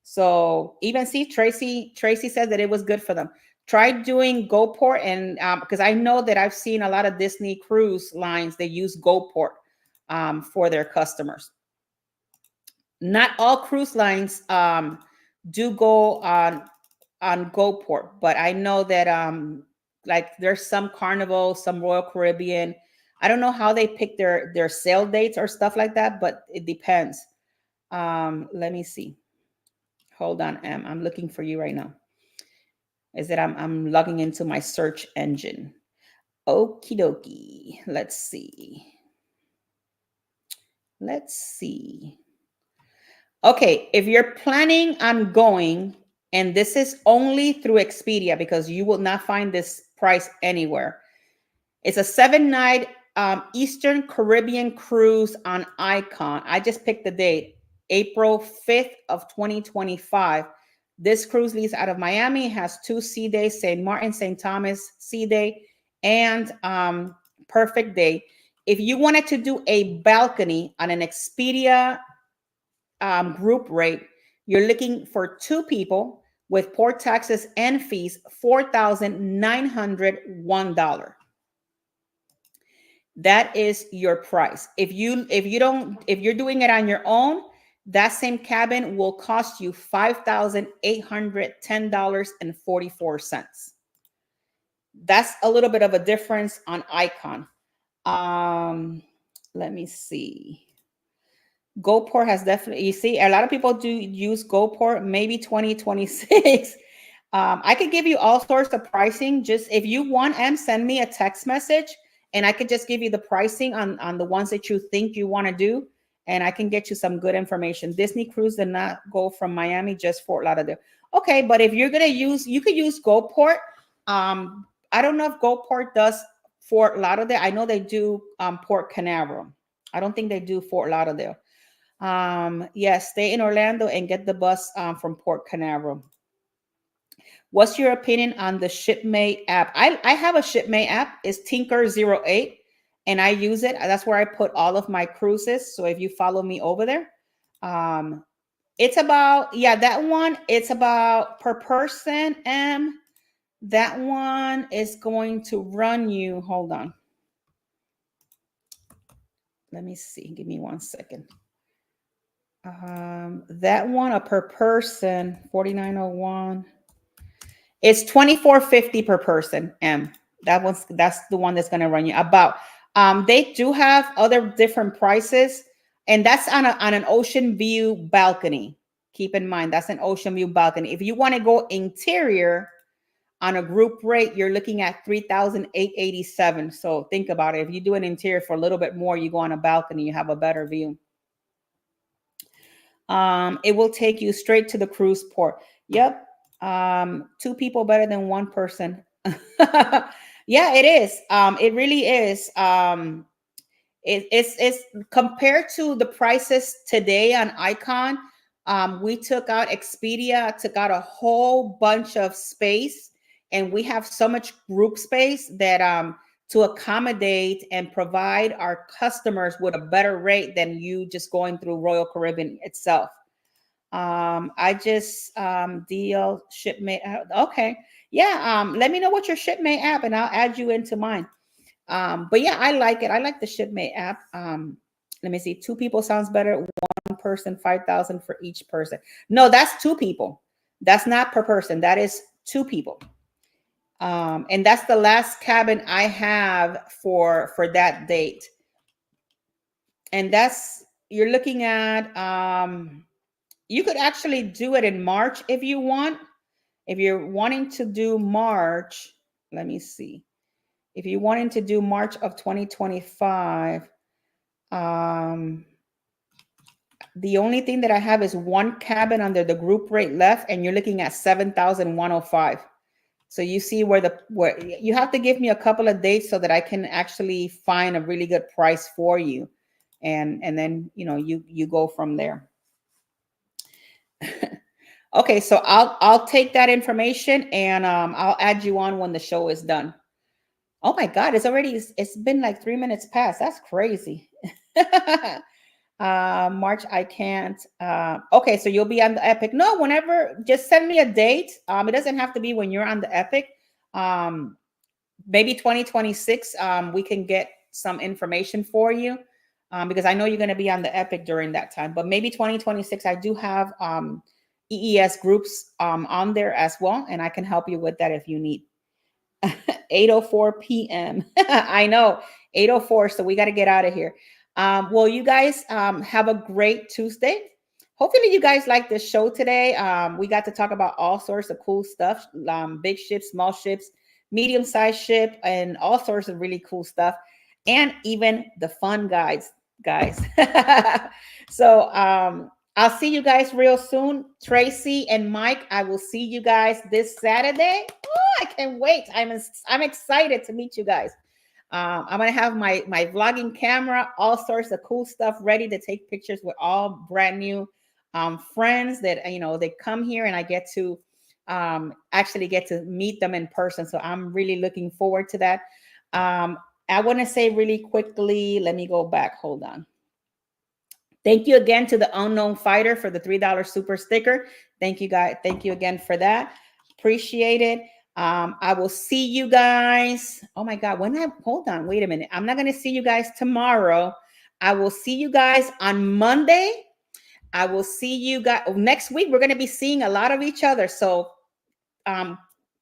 So even see Tracy said that it was good for them. Try doing GoPort, and because I know that I've seen a lot of Disney cruise lines, they use GoPort for their customers. Not all cruise lines do go on GoPort, but I know that like there's some Carnival, some Royal Caribbean. I don't know how they pick their sale dates or stuff like that, but it depends. Let me see. Hold on, Em. I'm looking for you right now. Is that I'm logging into my search engine. Okie dokie. Let's see. Okay, if you're planning on going, and this is only through Expedia because you will not find this price anywhere. It's a 7-night Eastern Caribbean cruise on Icon. I just picked the date, April 5th of 2025. This cruise leaves out of Miami, has 2 sea days, St. Martin, St. Thomas sea day, and perfect day. If you wanted to do a balcony on an Expedia group rate, you're looking for 2 people with port taxes and fees, $4,901. That is your price. If you're doing it on your own, that same cabin will cost you $5,810.44. That's a little bit of a difference on Icon. Let me see. GoPort has definitely, you see, a lot of people do use GoPort, maybe 2026. I could give you all sorts of pricing. Just if you want, send me a text message and I could just give you the pricing on the ones that you think you want to do. And I can get you some good information. Disney Cruise did not go from Miami, just Fort Lauderdale. Okay, but if you're going to use, you could use GoPort. I don't know if GoPort does Fort Lauderdale. I know they do Port Canaveral. I don't think they do Fort Lauderdale. Yes, stay in Orlando and get the bus from Port Canaveral. What's your opinion on the ShipMate app? I have a ShipMate app. It's Tinker08, and I use it. That's where I put all of my cruises. So if you follow me over there, it's about, yeah, that one, it's about per person. That one is going to run you, hold on. Let me see. Give me 1 second. That one, a per person, 4901. It's $24.50 per person. That's the one that's going to run you about. They do have other different prices, and that's on an ocean view balcony. Keep in mind, that's an ocean view balcony. If you want to go interior on a group rate, you're looking at $3,887. So think about it. If you do an interior for a little bit more, you go on a balcony, you have a better view. It will take you straight to the cruise port. Yep. 2 people better than 1 person. Yeah, it is. It really is. It's compared to the prices today on Icon. We took out Expedia, took out a whole bunch of space, and we have so much group space that to accommodate and provide our customers with a better rate than you just going through Royal Caribbean itself. I just deal ShipMate. Okay. Yeah. Let me know what your ShipMate app and I'll add you into mine. But yeah, I like it. I like the ShipMate app. Let me see. 2 people sounds better. 1 person, 5,000 for each person. No, that's 2 people. That's not per person. That is 2 people. And that's the last cabin I have for that date. And that's, you're looking at, you could actually do it in March if you want. If you're wanting to do March, let me see. If you're wanting to do March of 2025, the only thing that I have is 1 cabin under the group rate left, and you're looking at 7,105. So you see where you have to give me a couple of dates so that I can actually find a really good price for you, and then you go from there. Okay, so I'll take that information and I'll add you on when the show is done. Oh my God, it's been like 3 minutes past. That's crazy. March, I can't. Okay, so you'll be on the Epic. No, whenever, just send me a date. It doesn't have to be when you're on the Epic. Maybe 2026, we can get some information for you because I know you're going to be on the Epic during that time. But maybe 2026, I do have EES groups on there as well, and I can help you with that if you need. 8:04 p.m. I know, 8:04, so we got to get out of here. Well, you guys have a great Tuesday. Hopefully you guys like this show today. We got to talk about all sorts of cool stuff, big ships, small ships, medium-sized ship, and all sorts of really cool stuff, and even the fun guys. So I'll see you guys real soon. Tracy and Mike, I will see you guys this Saturday. Oh, I can't wait. I'm excited to meet you guys. I'm gonna have my vlogging camera, all sorts of cool stuff ready to take pictures with all brand new friends that they come here, and I get to actually get to meet them in person. So I'm really looking forward to that. I want to say really quickly, let me go back. Hold on. Thank you again to the Unknown Fighter for the $3 super sticker. Thank you, guys. Thank you again for that. Appreciate it. I will see you guys. Oh my God. Hold on, wait a minute. I'm not going to see you guys tomorrow. I will see you guys on Monday. I will see you guys next week. We're going to be seeing a lot of each other. So,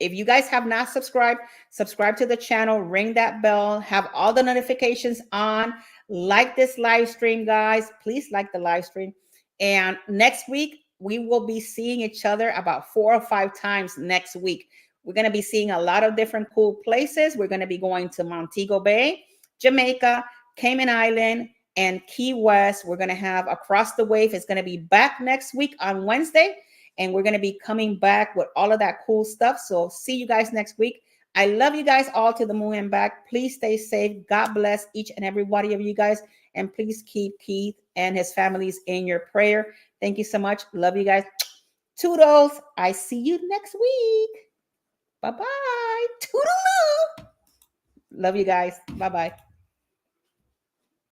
if you guys have not subscribed, subscribe to the channel, ring that bell, have all the notifications on, like this live stream, guys. Please like the live stream. And next week, we will be seeing each other about 4 or 5 times next week. We're going to be seeing a lot of different cool places. We're going to be going to Montego Bay, Jamaica, Cayman Island, and Key West. We're going to have Across the Wave. It's going to be back next week on Wednesday. And we're going to be coming back with all of that cool stuff. So see you guys next week. I love you guys all to the moon and back. Please stay safe. God bless each and every one of you guys. And please keep Keith and his families in your prayer. Thank you so much. Love you guys. Toodles. I see you next week. Bye-bye. Toodaloo. Love you guys. Bye-bye.